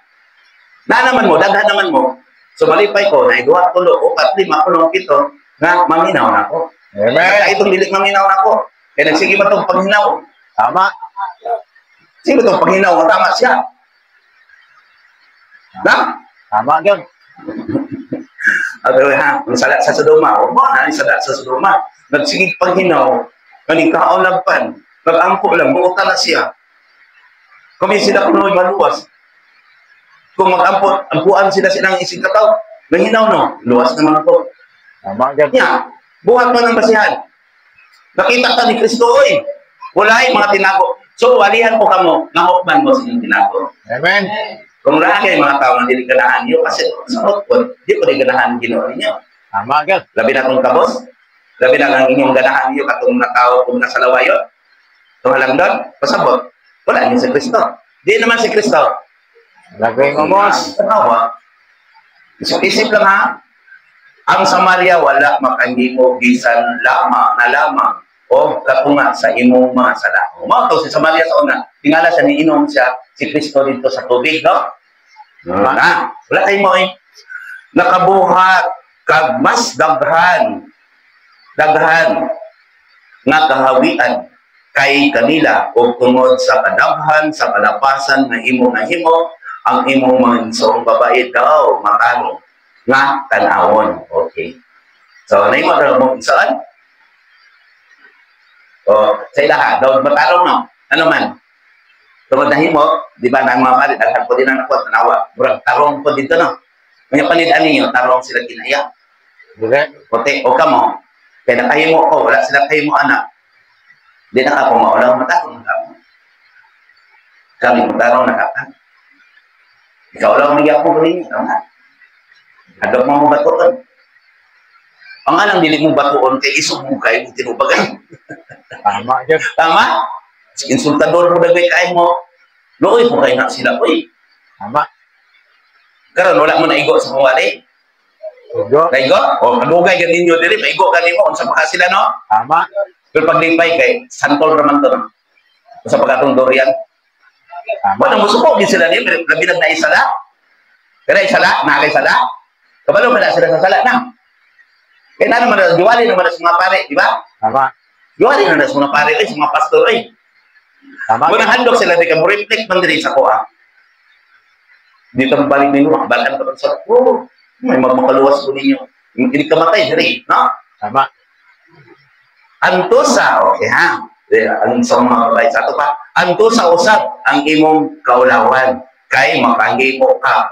na naman mo, daghan naman mo. So malipay ko, na 2, 3, 4, 5, 7, nga maminaw na ako. Amen. Kaya itong bilik maminaw na ako. Kaya nagsige ba itong paghinaw? Tama. Sige itong paghinaw, kung tama siya. Na? Tama, yun. Pero ha, ang salat sa Sodoma, o mo na, ang salat sa Sodoma. Nagsigig paghinaw, kanikaon lagpan, nag-ampo lang, buutan na siya. Kung sila kuno'y maluwas, kung mag-ampot, ampuan sila silang ising kataw, nahinaw no, luwas naman ako. Tama, yun. Nya, buhat pa ng basihan. Nakita ka ni Kristo, oy. Wala yung mga tinago. So, walihan po kamo, nahokman mo sa inyong tinago. Amen. Kung lagi yung mga tao na dili ganahan nyo, kasi sa output, di ko rin ganahan ginawa ninyo. Tama, yun. Labi na kong kabos, labi na ang inyong ganahan nyo, katong natao kung nasa lawayon. Tumalang doon, pasabot. Wala niyo si Kristo. Di naman si Kristo. Lagay mo, boss. Tanawa. Isip lang ha. Ang Samaria wala makahimo bisan lamang o katunga sa imong mga sala. Umato si Samaria sa una. Tingala siya niinom siya si Kristo dito sa tubig, no? Na, wala kayo mo eh. Nakabuhat kag mas daghan nga kahawian kay kanila o tungod sa kadaghan sa kalapasan na imo nahimo ang imong mga isong babae daw matarong nga tanawon. Okay. So, nahimo daw mo isaan? O, sa ilaha, daw matarong no? Ano man? Tungod nahimo, di ba, nang mga pari, daghan po din ang ako, tanawa. Murag, tarong po dito, no? Kanya panidaan ninyo, tarong sila kinaya. Dili. Puti, o kamo, kaya nakahimo ko, wala sila kahimo anak. Di na ako maulang matarong na kamo. Kami matarong na kamo. Ikaw lang nagyan ko rin, no? Adok mo batuon. Ang alang dili mo batuon kay isog mo kay tinubagay. Tama, yun. Tama? Insultador mo dagay kay mo. Looy mo kay na sila, oy. Tama. Karon wala mo na igo sa mawali. Igo. Naigo? O kadugay ganin nyo diri, maigo ganin mo unsa pa sila no? Tama. Pero paglipay kay santol raman to no. Sa pagkatong durian. Tama. Wala mo suko din sila ni, labi na isala. Pero isala, nakay sala. Kabalo man na sila sa sala na. Kaya na naman, diwali naman na sa mga pare, di ba? Tama. Diwali naman na sa mga pare, sa mga pastor, eh. Tama. Muna handog sila, di ka mo reflect man din sa kuha. Dito ang balik ninyo, makabalan ka pa sa oh, may magmakaluwas ko ninyo. Hindi ka matay, diri, no? Tama. Antusa, okay ha? Ang sa mga babae sa ito pa, antusa usap ang imong kaulawan kay makahimo ka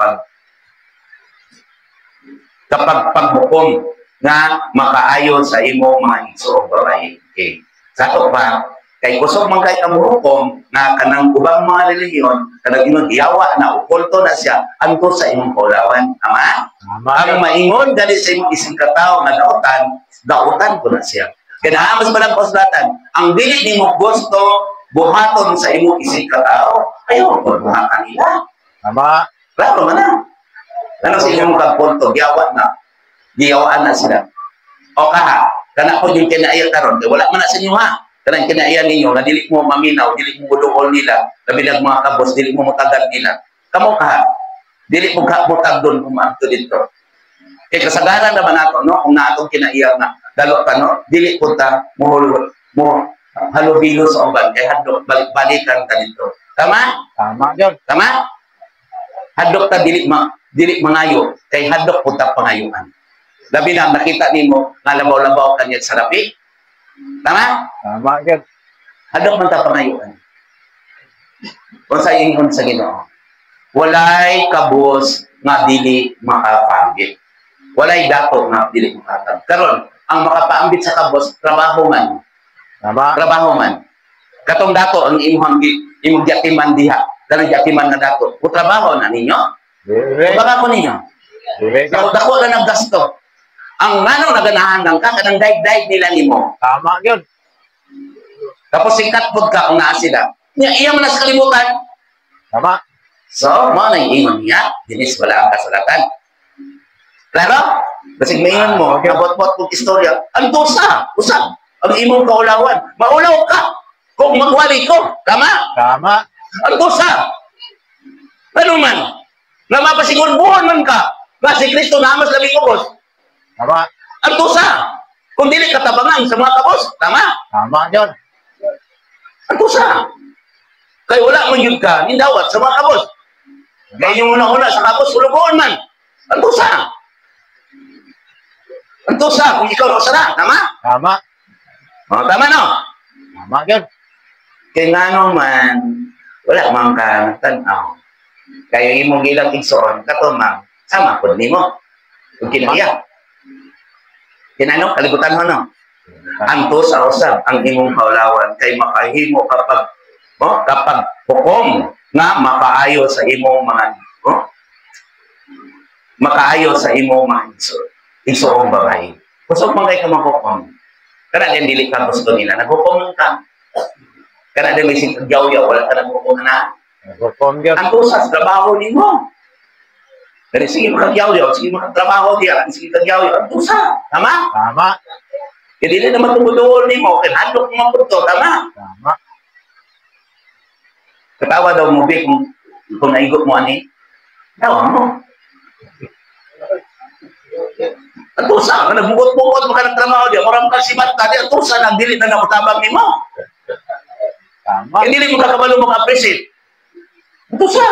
kapag pagbukom nga makaayon sa imo mga igsoong babae. Okay. Sa ito pa, kay kusog man kay kamuhukom nga kanang ubang mga relihiyon, kanang ingon iyawa na ukulto na siya, anto sa imong kaulawan. Tama? Tama. Ang maingon gali sa imong isang katao nga dautan ko na siya. Kaya naamas pa lang pauslatan, ang dili ni mo gusto buhaton sa imong isang katao, ayaw ko buhatan nila. Tama. Klaro man na. Ano sa inyong kagpunto, giyawat na. Giyawaan na sila. O kaha, kana ko yung kinaiya karon, wala man na sa inyo ha. Kanang kinaiya ninyo, na dili mo maminaw, dili mo buduol nila, nabilag mga kabos, dili mo mutagad nila. Kamo kaha, dili mo mutag doon kumaanto dito. Eh kasagaran naman nato, no? Kung naatong kinaiya na, dalo pa, no? Dili punta, mo halubilo sa uban, kay hadlok balik-balikan ka dito. Tama? Tama yun. Tama? Hadlok ta dili mangayo, kay hadlok punta pangayuan. Labi na nakita nimo nga labaw-labaw kanya sa labi. Tama? Tama yun. Hadlok man ta pangayuan. Kung sa ingon sa Ginoo, walay kabos nga dili makapanggit. Walay dato nga dili makatag. Karon, ang makapaambit sa kabos, trabaho man. Tama. Trabaho man. Katong dato ang imong yatiman diha. Kanang yatiman nga dato. O trabaho na ninyo? Dili. Baka ko ninyo. Dili. Pero dako na naggasto. Ang manong naganahan ka, kanang daig-daig nila nimo. Tama yun. Tapos sikat pod ka kung naa sila. Iya man sa kalibutan. Tama. So, mo na ingon niya, dinis wala ang kasulatan. Klaro? Kasi mayon mo, nabot-bot kong istorya, ang dosa, usap, ang imong kaulawan. Maulaw ka kung magwali ko. Tama? Tama. Ang dosa. Ano man? Na mapasigurbuhan man ka. Nga si Kristo na mas labing kubos. Tama. Ang dosa. Kung dili katabangan sa mga kabos. Tama? Tama yun. Ang dosa. Kaya wala man yun ka, nindawat sa mga kabos. Kaya yung una-una sa kabos, ulubuhan man. Ang dosa. Ang dosa. Kung ikaw na sana. Tama? Tama. O, tama no? Tama yun. Kaya nga naman, wala mang ka tanaw. Kaya imong ilang igsoon, katumang, sama po nimo. Kung kinaya. Kinano, kalibutan mo no? Anto sa usab ang imong kaulawan kay makahimo kapag hukom nga makaayo sa imong mga makaayo sa imong mga igsoong babae. Kusog man kay ka maghukom. Kana din dili ka gusto nila, naghukom ka. Kana din may singyaw-yaw, wala ka naghukom na. Hukom yun. Ang usas, trabaho nimo. Dari sige makagyaw-yaw, sige makatrabaho diya, sige kagyaw-yaw, ang usa. Tama? Tama. Kaya dili naman tumuduol nimo, kaya handok mo po tama? Tama. Katawa daw mo, Bi, kung naigot mo ani. Tawa mo. Ang usa, nagbugot-bugot mo ka ng trabaho diya, maram ka si Marta, ang usa, nagdili na nakutabang nimo. Tama. Kaya dili mo kakabalo mo ka-appreciate. Ang usa.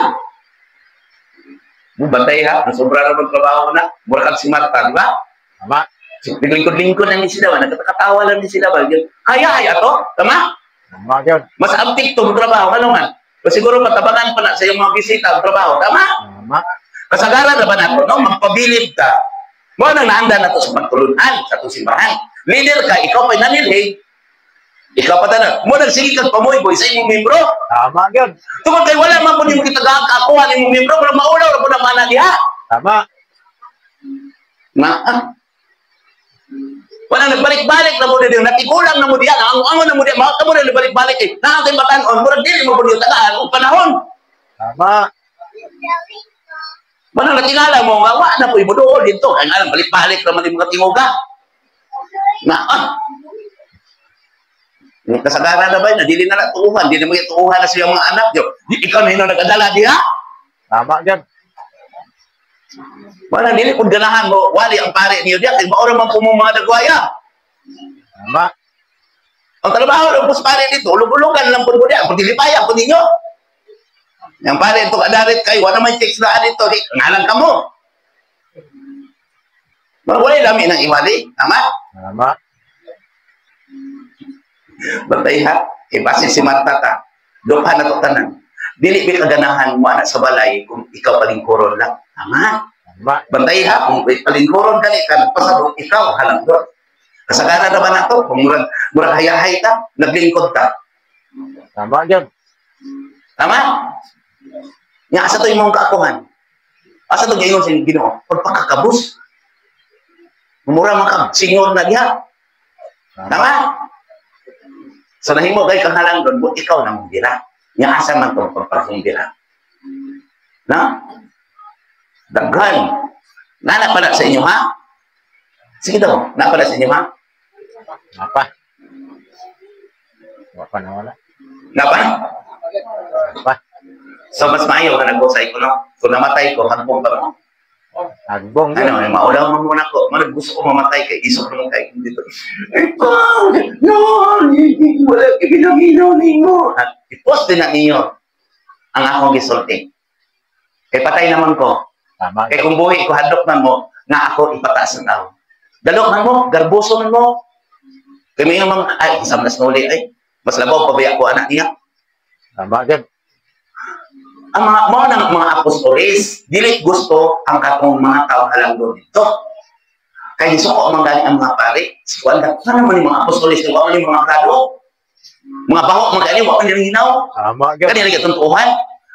Bantay ha, ang sobra na magtrabaho na, mura kang si Marta, di ba? Tama. Naglingkod-lingkod lang din sila, nagkakatawa lang din sila ba? Kaya to, tama? Tama yun. Mas antik to trabaho, ano man? Kasi siguro matabangan pa na sa iyong mga bisita ang trabaho, tama? Tama. Kasagaran na ba nato, no? Magpabilib ka. Mo nang naanda na to sa pagtulunan, sa itong simbahan. Leader ka, ikaw pa'y nanilhig. Ikaw pa tanan. Mo nang sige kang pamoy-boy sa imong membro. Tama yun. Tungkol kay wala man po yung kitagaang kakuha ng imong membro, pero maulaw na po na mana diha. Tama. Wala nagbalik-balik na mo din, natigulang na mo diyan, ang na mo diyan, mga mo na nagbalik-balik eh. Nakakay batanon, murag dili mo po diyan tagaan, o panahon. Tama. Wala natingala mo, nga wala na po ibudool dito, kaya nga lang, balik-balik naman yung mga tinguga. Kasagaran na ba yun, dili na lang tuuhan, di na magituuhan na siya mga anak nyo. Ikaw na yun ang nag-adala diha. Tama yun. Wala, dili kung ganahan mo, wali ang pare niyo diyan, kaya maura man po mga nagwaya. Tama. Ang trabaho ng pus pare dito, ulog-ulogan lang po mo diyan, kung dilipaya po ninyo. Yang pare ito kadarit kayo, wala may text na dito, ngalan ka mo. Wala lami ng iwali, tama? Tama. Bantay ha, ibase si Marta ta, dukha na to tanan. Dili bi kaganahan mo anak sa balay kung ikaw palingkuron lang. Tama? Tama. Bantay ha, kung palingkuron ka pasabot ikaw, halang doon. Kasagaran na ba na to? Kung murag hayahay ka, naglingkod ka. Tama yun. Tama? Nga asa to imong kaakuhan. Asa to gayon sa Ginoo? Pagpakakabus. Mura man ka, sinyor na diha. Tama? So nahimo kay kang halang doon, but ikaw na mong dira. Nga asa man to pagpakong-dira. Na? Daghan. Nana pala sa inyo, ha? Sige daw, napala sa inyo, ha? Apa? Apa na wala? Napa? Apa? So, mas maayo ka nag-usay ko, no? Kung namatay ko, hanpong ka mo. Agbong yun. Ano, maulaw mo muna ko. Malag gusto ko mamatay kay isok naman kayo dito. Ikaw, no, wala ginaginaw ninyo. At i-post din na ninyo ang akong gisulti. Kay patay naman ko. Tama. Kay kung buhi ko, hadlok man mo, nga ako ipataas ng tao. Dalok man mo, garbuso man mo. Kay may mga, ay, isang nas nuli, ay, mas labaw, pabaya ko anak niya. Tama yun. Ang mga apostolis, dili gusto ang katong mga tao alam doon dito. Kaya gusto ko manggaling ang mga pare. Si Juan, sana naman yung mga apostolis, wala yung mga grado. Mga baho, mga galing, wala yung hinaw. Tama yun. Kanila katuntuhan.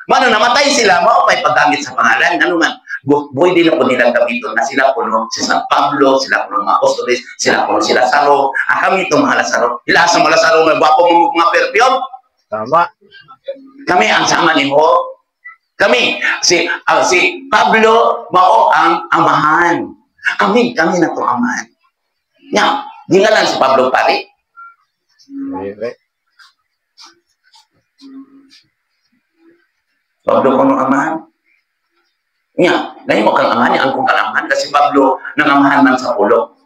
Mano, namatay sila, maupay paggamit sa pangalan. Ano man, buhay din ako nilang gamiton na sila puno si San Pablo, sila puno mga apostolis, sila puno si Lazaro. Kami itong mga Lazaro. Ila sa mga Lazaro, may wapo mga perfume. Tama. Kami ang sama ni Ho. Kami, si Pablo, mao ang amahan. Kami na itong amahan. Nya, di nga lang si Pablo pare. Pablo ko nung amahan. Nya, dahil mo kang amahan, ang kong kalamahan, kasi Pablo nang amahan man sa ulo.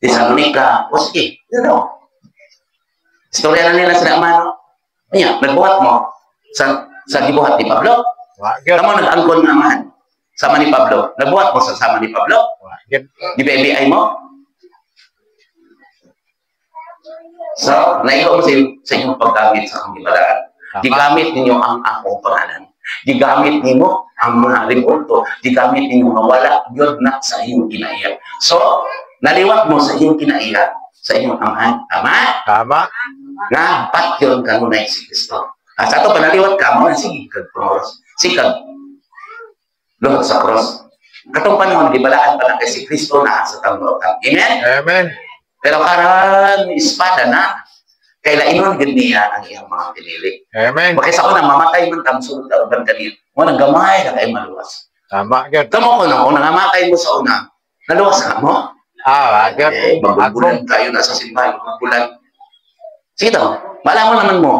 Di Salonika, o sige, yun o. Istorya na nila sila amahan, no? Nya, nagbuhat mo sa gibuhat ni Pablo. Kamu nag-angkon ng amahan. Sama ni Pablo. Nabuhat mo sa sama ni Pablo. Di BBI mo. So, naigo mo sa inyong paggamit sa akong ibalaan. Gigamit ninyo ang akong pangalan. Gigamit ninyo ang mga rimulto. Gigamit ninyo mawala yun na sa inyong kinaiya. So, naliwat mo sa inyong kinaiya sa inyong amahan. Tama? Tama. Nga, pat yun kanunay si Kristo. Sa ito, panaliwat ka mo na sige, kag-cross. Sikag. Luhod sa cross. Katong panahon, gibalaan pa na kay si Kristo na sa tanglotan. Amen? Amen. Pero karang espada na, kaya inon gid niya ang iyang mga pinili. Amen. Bakit sa unang mamatay man tamsulod na uban kanil. Mo nang gamay na kay maluwas. Tama yun. Tamo ko na, kung nangamatay mo sa una, naluwas ka mo. Yun. Magbubulan tayo na sa simbahan, magbubulan. Sige daw, malaman naman mo.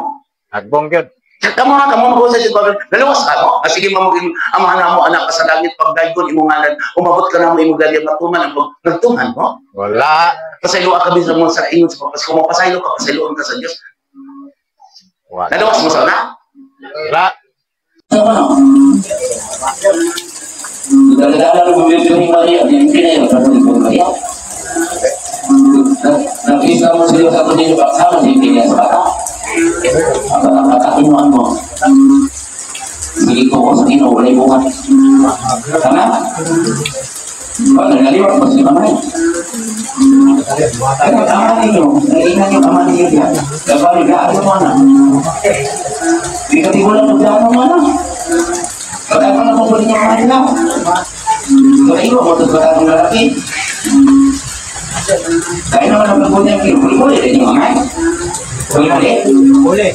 Agbong yun. Kamu mo sa simbahan, naluwas ka mo. Sige mamugin, amahan na mo anak ka sa langit, pagdagon, imong ngalan, umabot ka na mo, imong galing matuman, nagtuman mo. Wala. Pasaylo ka bisa mo sa ingon sa papas. Kung mapasaylo ka, pasayloon ka sa Diyos. Wala. Naluwas mo sa una? Wala. Dala-dala ng Biblia ni Maria, yung pinayang ng Maria. Nag-isa mo sila sa kunin yung paksama, yung pinayang sa bata. Katinuan mo. Sige ko sa ino, wala yung buhat. Tama? Nagaliwat mo si Mamay. Tama ninyo, naiingan yung ama ninyo diyan. Kapag gaan mo na. Hindi ka tibulan ng gaan mo na. Pagkat mo na kung kulit yung mga nila. Kaya mo ito sa ng lalaki. Kaya naman ang pagpunta yung kuli-kuli din yung Mamay. Kuli-kuli? Kuli.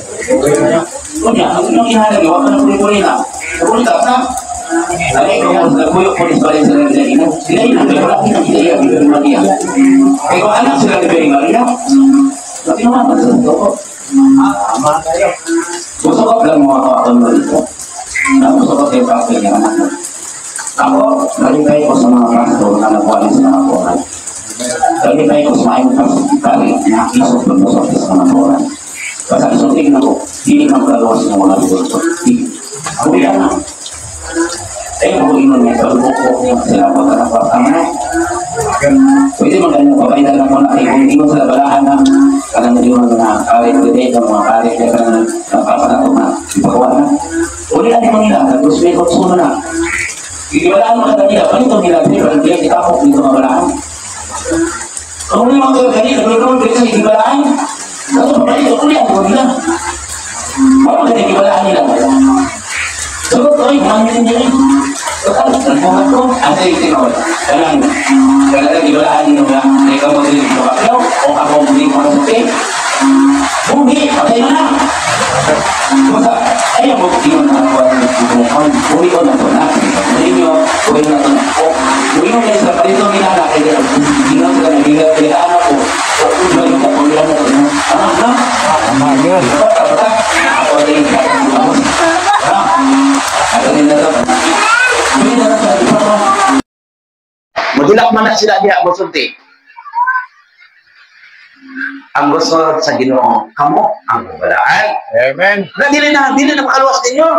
Kunya, ang inyong inahalag, iwag ka ng kuli-kuli na. Kuli ka sa? Ay, kung nagpuyok po rin sa rin sa ino, sila yun ang wala kinakita yung Biblia Maria. Kaya kung anak sila ni Biblia Maria, pati naman sa toko. Tama tayo. Gusto ka lang mga kakakon mo dito. Gusto ko kayo kakakon yung anak mo. Ako, nalipay ko sa mga pastor na nakuha sa mga koran. Nalipay ko sa mga pastor na isok ng pasok sa mga koran. Basta isunting na ko, hindi magkalawas ng mga luto. Ako yan na. Kaya kung ino niya, kalubok niya sila po sa kapatama. Pwede magandang papaitan lang mo na kung hindi mo sa balahan na kanang hindi mo na kalit ulit ng mga kalit na kanang napapanato na ipagawa na. Uli natin mo nila, tapos may konsumo na. Ikibalaan mo ka nila, panito nila, pero kaya kitapok dito mga balahan. Kung may mga kanila, nagulong dito sa ikibalaan, tapos panito ulit mo nila. Paano ka ikibalaan nila? Sagot ko, mangin din yun. Total, nagbuhat ko, asa yung tinawad. Kailangan ibalaan nyo na, ikaw mo din yung kapyaw, o ako mo din yung kasapi. Bumbi, patay mo na. Basta, ayaw mo yun na ako ang bumukan. Uwi ko na ito na. Uwi nyo, uwi na ito na. Uwi mo kayo sa palito nila na, kaya gingaw sila na gingaw, kaya anak ko, uwi mo na, uwi na ito na. Ano, no? Tama yun. Bata, ako din yung kapyaw. Ako din na ito. Hindi na ito. sila diha mosulti. Ang gusto sa Ginoo, kamo ang balaan. Amen. Na dili na makaluwas ninyo.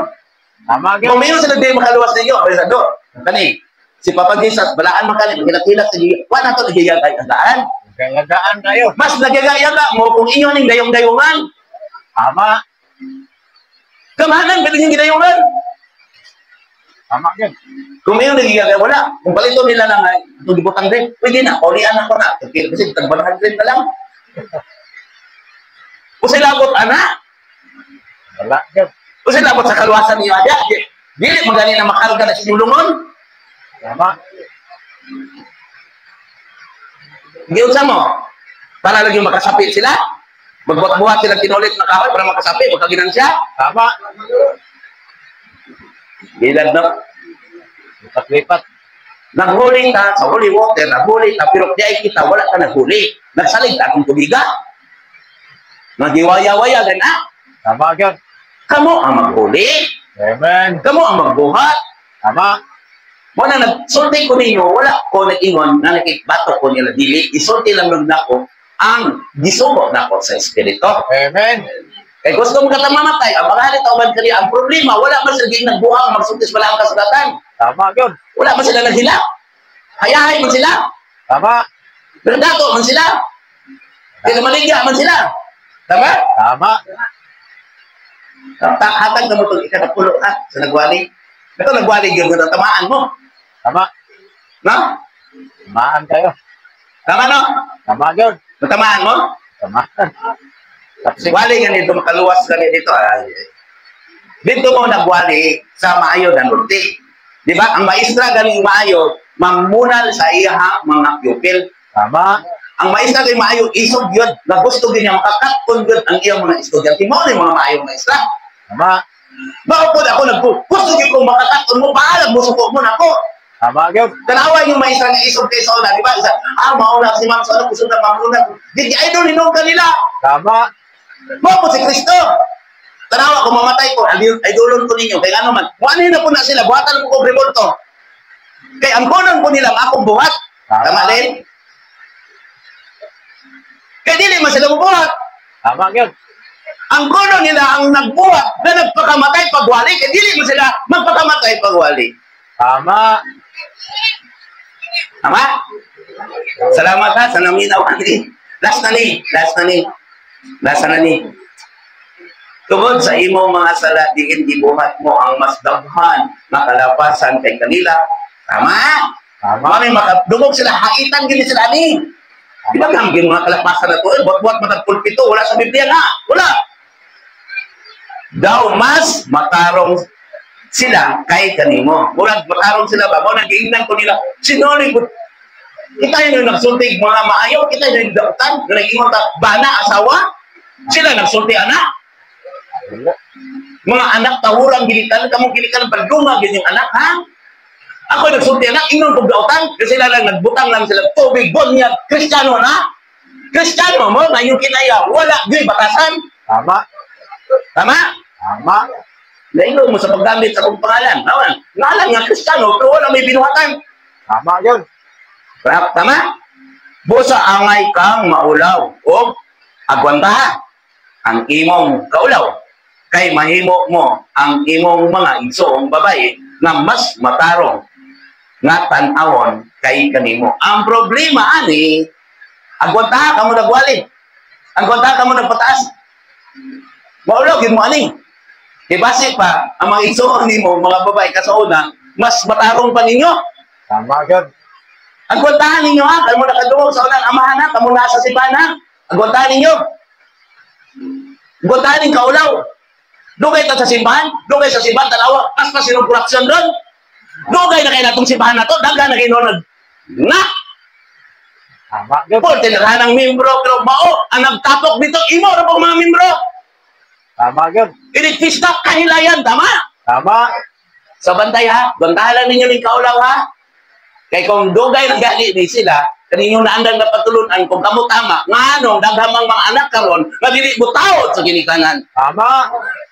Tama Kung gyud. mayroon sila di makaluwas ninyo, Rizado, kani, si Papa Jesus, balaan makani, magkilak-kilak sa Diyos, wala na ito nagigagay ang daan. Galagaan kayo. Mas nagagaya ka mo kung inyo ning dayong-dayongan. Tama. Kamahanan, pwede yung gidayongan. Tama gyud. Kung mayroon nagigagay, wala. Kung palito nila lang, itong gibutang din, pwede na, paulian ako na. Kasi tag-100 na lang. Kung silabot, anak. Wala gyud. Kung silabot sa kaluwasan niyo, adya, dili magaling na makarga na sinulungon. Tama. Giunsa mo? Para lang yung makasapi sila. Magbuhat-buhat sila tinulit na kahoy para makasapi, magkaginansya. Tama. Bilad na. Lipat-lipat. Naghuli ta sa holy water, naghuli ta, pero di ay kita, wala ka naghuli. Nagsalig ta akong tubiga. Nagiwaya-waya, gana. Tama gyud. Kamu ang maghuli. Amen. Kamu ang magbuhat. Tama. Wala nagsulti ko ninyo, wala ko nag-ingon na nakikbato ko nila dili. Isulti lang lang nako ang gisugo nako sa Espiritu. Amen. Kaya gusto mo katang mamatay, ang mga tauban kaniya, ang problema, wala man sila nagbuhang, magsultis pala ang kasugatan. Tama gyud. Wala man sila naghilak. Hayahay man sila. Tama. Berdato man sila. Kaya maligya man sila. Tama? Tama. Hatag na mo itong ikanapulo sa nagwali. Ito nagwali yun, tamaan mo. Tama. No? Tamaan kayo. Tama no? Tama gyud. Matamaan mo? Tama. Tapos Wali nga nito, makaluwas kami dito. Ay. Dito mo nagwali sa maayo na norte. Di ba? Ang maestra galing maayo, mamunal sa iyahang mga pupil. tama. Ang maestra kay maayo, isog yun. Na gusto din niya makakatkon yun ang iyang mga estudyante. Mo na yung mga maayong maestra. Tama. Maupod ako gusto niyo kung makakatkon mo, paalam mo, suko mo na ako. Tama gyud. Tanawa yung maestra nga isog kay Sauna, di ba? Isa, mauna si Ma'am Sauna, gusto na mamuna. Di idol, hinong kanila. Tama. Maupod si Kristo. Tanawa, kung mamatay ko, idolon ko ninyo. Kaya ano man, kuhanin na po na sila, buhatan mo ko revolto. Kaya ang kunan po nila, akong buhat. Tama din? Kaya dili man sila bubuhat. Tama gyud. Ang kuno nila ang nagbuhat na nagpakamatay pagwali. Kaya dili man sila magpakamatay pagwali. Tama. Tama? Salamat ha sa naminaw ni. Last na ni. Tungod sa imo mga sala, diin ibuhat mo ang mas daghan na kalapasan kay kanila. Tama? Tama. May makadungog sila, haitan gini sila ni. Di ba gamgin mga kalapasan na to? Buat-buat matagpulpito, wala sa Biblia nga. Wala. Daw mas matarong sila kay kanimo. Murag matarong sila ba? Muna giingnan ko nila. Sinuli ko. Kita yung nagsulti mga maayaw. Kita yung nagdautan. Nag-ingon ta, bana, asawa. Sila nagsulti anak. Mga anak tawurang gilitan. Kamong gilitan pagdunga yung anak, ha? Ako nagsulti anak. Ingon kong dautan. Kasi sila lang nagbutang lang sila. Tubig, bonyag, Kristiyano na. Kristiyano mo, na yung kinaya. Wala, di batasan. Tama. Tama? Tama. Naingon mo sa paggamit sa kong pangalan. Ngalan nga Kristiyano, pero wala may binuhatan. Tama gyud. Tama? Busa angay kang maulaw o agwanta ang imong kaulaw. Kay mahimo mo ang imong mga igsoong babae na mas matarong nga tan-awon kay kanimo. Ang problema ani, agwanta ka mo nagwali. Agwanta ka mo nagpataas. Maulaw gid mo ani. Ibase pa, ang mga igsoon nimo, mga babae kasauna, mas matarong pa ninyo. Tama gyud. Agwantahan ninyo ha, kaya mo nakadungog sa unang amahan ha, kamo nasa sipan ha. Agwantahan ninyo. Agwantahan ninyo kaulaw. Dugay ta sa simbahan, dugay sa simbahan, tanawa, pas pa sinong corruption doon. Dugay na kayo natong simbahan na to, daga na kayo nunod. Nga! Tama gyud. Po, tinarahan ng membro, pero mao, ang nagtapok dito, imo na pong mga membro. Tama gyud. Iligpista, kahilayan, tama? Tama. So bantay ha, bantahan lang ninyo ng kaulaw ha. Kaya kung dugay na gali ni sila, kaninyong naandang na patulunan, kung kamo tama, nga ano, daghamang mga anak karon, nga dili butaw sa ginikanan. Tama.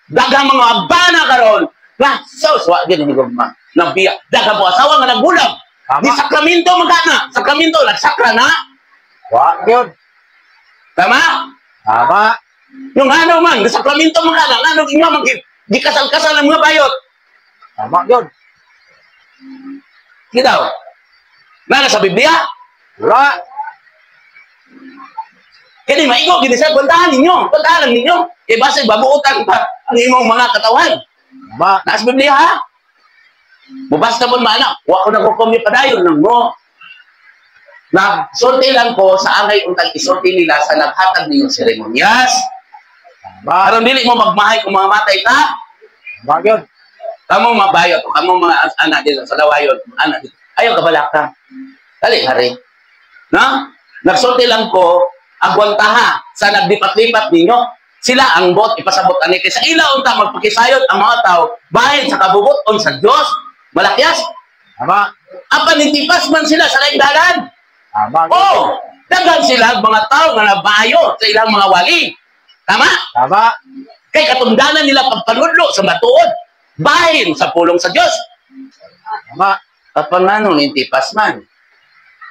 Daghang mga abana karon, nga, so, wa din ni gugma, nabiya, daghang po asawa nga nagbulag, Di sakramento magana. Sakramento, nagsakra na. Wa yun. Tama? Tama. Yung ano man, di sakramento magana. Ano inyo di kasal-kasal ng mga bayot. Tama yun. Kitaw. Nana sa Biblia? Wala. Kaya maigo, ginisag, bantahan ninyo. Bantahan lang ninyo. E basta babuutan pa ang imong mga katawan. Tama. Naas Biblia ha? Mubasta mo mana, wa ko nagkukumyo padayon ng mo. Nagsulti lang ko sa angay untang isulti nila sa naghatag ninyong seremonyas. Tama. Aron dili mo magmahay kung mga matay ka. Tama yun. Kamong mabayot, kamong mga anak dito sa lawayon, anak dito. Ayaw kabalaka. Dali, hari. Na? Nagsulti lang ko, agwantaha sa nagdipat-lipat ninyo. Sila ang bot, ipasabot ani kay sa ilaw unta magpakisayot ang mga tao bahin sa kabubuton sa Dios. Malakyas. Tama. Apa nitipas man sila sa kaigdalan. Tama. Oh, daghan sila mga tao nga nabayo sa ilang mga wali. Tama? Tama. Kay katundanan nila pagpanudlo sa matuod. Bahin sa pulong sa Dios. Tama. At pangano nitipas man.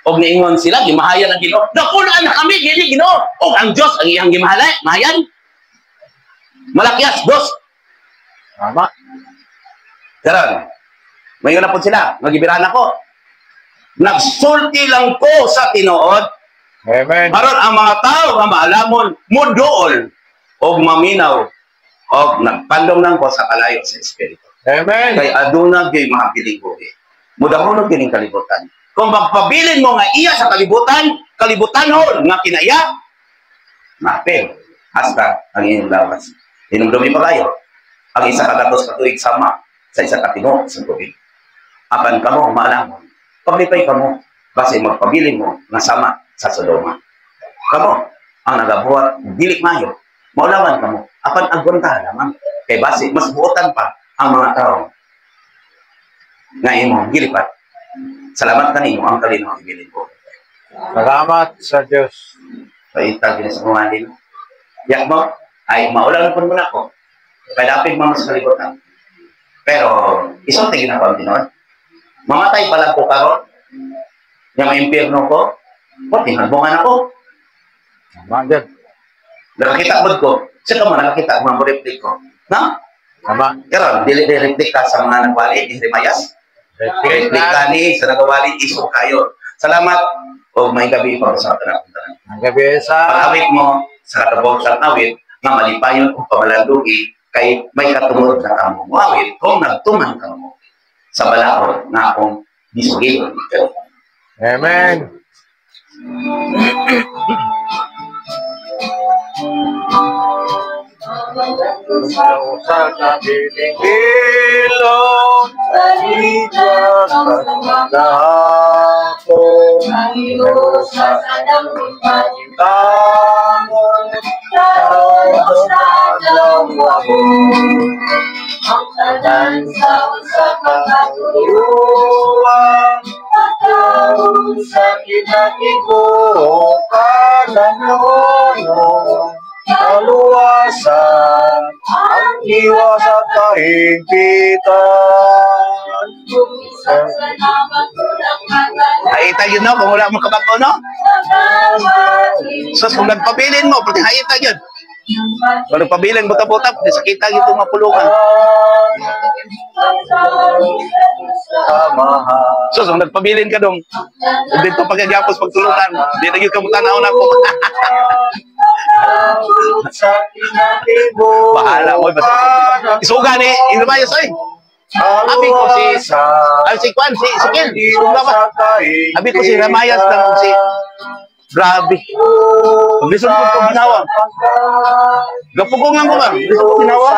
Og niingon sila gimahayan ang Ginoo. Napulaan na kami gini Ginoo. Og ang Dios ang iyang gimahalay, mahayan. Malakyas, dos. Tama. Karon. Mayon na po sila, magibirahan ako. Nagsulti lang ko sa tinuod. Amen. Aron ang mga tao nga maalamon muduol og maminaw og nagpandom lang ko sa kalayo sa espiritu. Amen. Kay aduna gyud mga bilinggoy. Mudahon kining kalibutan. Kung magpabilin mo nga iya sa kalibutan, kalibutanhon nga kinaya, mapil hasta ang inyong lawas. Inumdumi pa kayo. Ang isa kagatos katuig sama sa isa katino sa tubig. Apan kamo maalamon. Paglipay kamo, base magpabilin mo nga sama sa Sodoma. Kamo, ang nagabuhat, dilik mayo, maulawan kamo. Apan agwanta lamang. Kay base, mas buotan pa ang mga tao nga imong gilipat. Salamat kanimo ang kalinaw ibilin ko. Salamat sa Diyos. Paitag din sa mga din. Yak mo, ay maulan po muna ko. Kaya dapat mga sa kalibutan. Pero, isang tigin ako ang tinuod. Mamatay pa lang ko karon. Yung impyerno ko, tinabungan ako. Tama yun. Nakakita mo ko. Siya ka mo nakakita, mga mo-reflect ko. Na? Tama. Karon, dili-reflect ka sa mga nagwali, di Mayas. Reflect ka ni sa nagwali, iso kayo. Salamat. O may gabi pa sa atin. Ang gabi sa Pag-awit mo sa katapos sa awit, nga malipayon kung pamalandugi, kay may katungod na kamo. Awit, kung nagtuman ka mo sa balahon na akong disugilon. Amen. Sa kabiling ilong, iwas sa dahapon, sa tangon, sa dawabon, ang tanan sa kakatuluan, atawon sa kinatibukan ng kaluwasan, ang iwas at kahigpitan. Haitag yun, no? Kung wala mo kabako, no? So, kung nagpabilin mo, pati haitag yun. Kung nagpabilin mo buta-buta, pati sakitag yung itong mapulungan. So, kung nagpabilin ka dong, kung dito pagkagapos pagtulungan, di na yun kamutanaw na ako. Bahala mo, isuga ni Ilumayos, oy. Abi ko si Kwan, si Ken. Abi ko si Ramayas ng si grabe. Paglisod ko ito ginawa. Gapugong lang ko ba? Paglisod ko ginawa.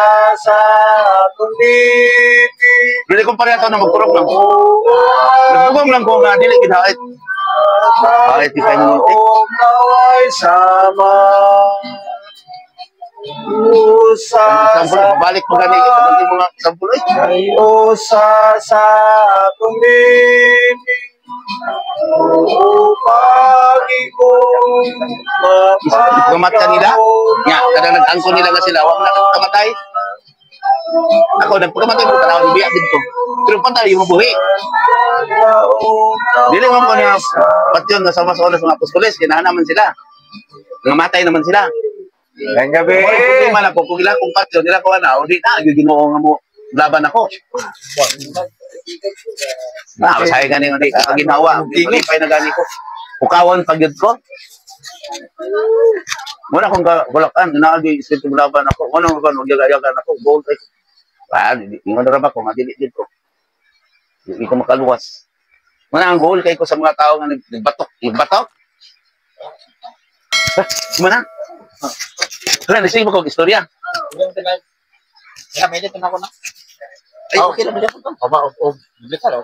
Dili ko pareha ito na magkurok lang. Gapugong lang ko nga, dili ginawa. Bakit di kayo nuntik? Sampul, balik mo ganit ito. Hindi mga sampul eh. Kayo sa tumibig, upagi ko Kamat nila. Nga, kadang nag-angko nila nga sila. Huwag na kamatay. Ako, nagpakamatay mo, tanawin biyak din ko. Pero pa tayo mabuhi. Dili mo ko niya patyon na sama sa oras mga apostoles, kinahanaman sila. Ngamatay naman sila. Ngayong gabi. Kung problema na ko, kung ilang kong patyon, nila ko na, o di na, ginoo nga mo, laban ako. Masahe gani nga di ka ginawa. Malipay na gani ko. Pukawan pagyod ko. Muna kung gulakan, naagi isip laban ako. Muna kung nagyagayagan ako, goal tayo. Ingon na ba ko, madilid ko. Hindi ko makaluwas. Muna ang goal kay ko sa mga tao nga nagbatok. Nagbatok? Muna? Kaya nasing mo kong istorya. Kaya may dito na ako na. Ay, okay lang. Aba, bilis ka daw.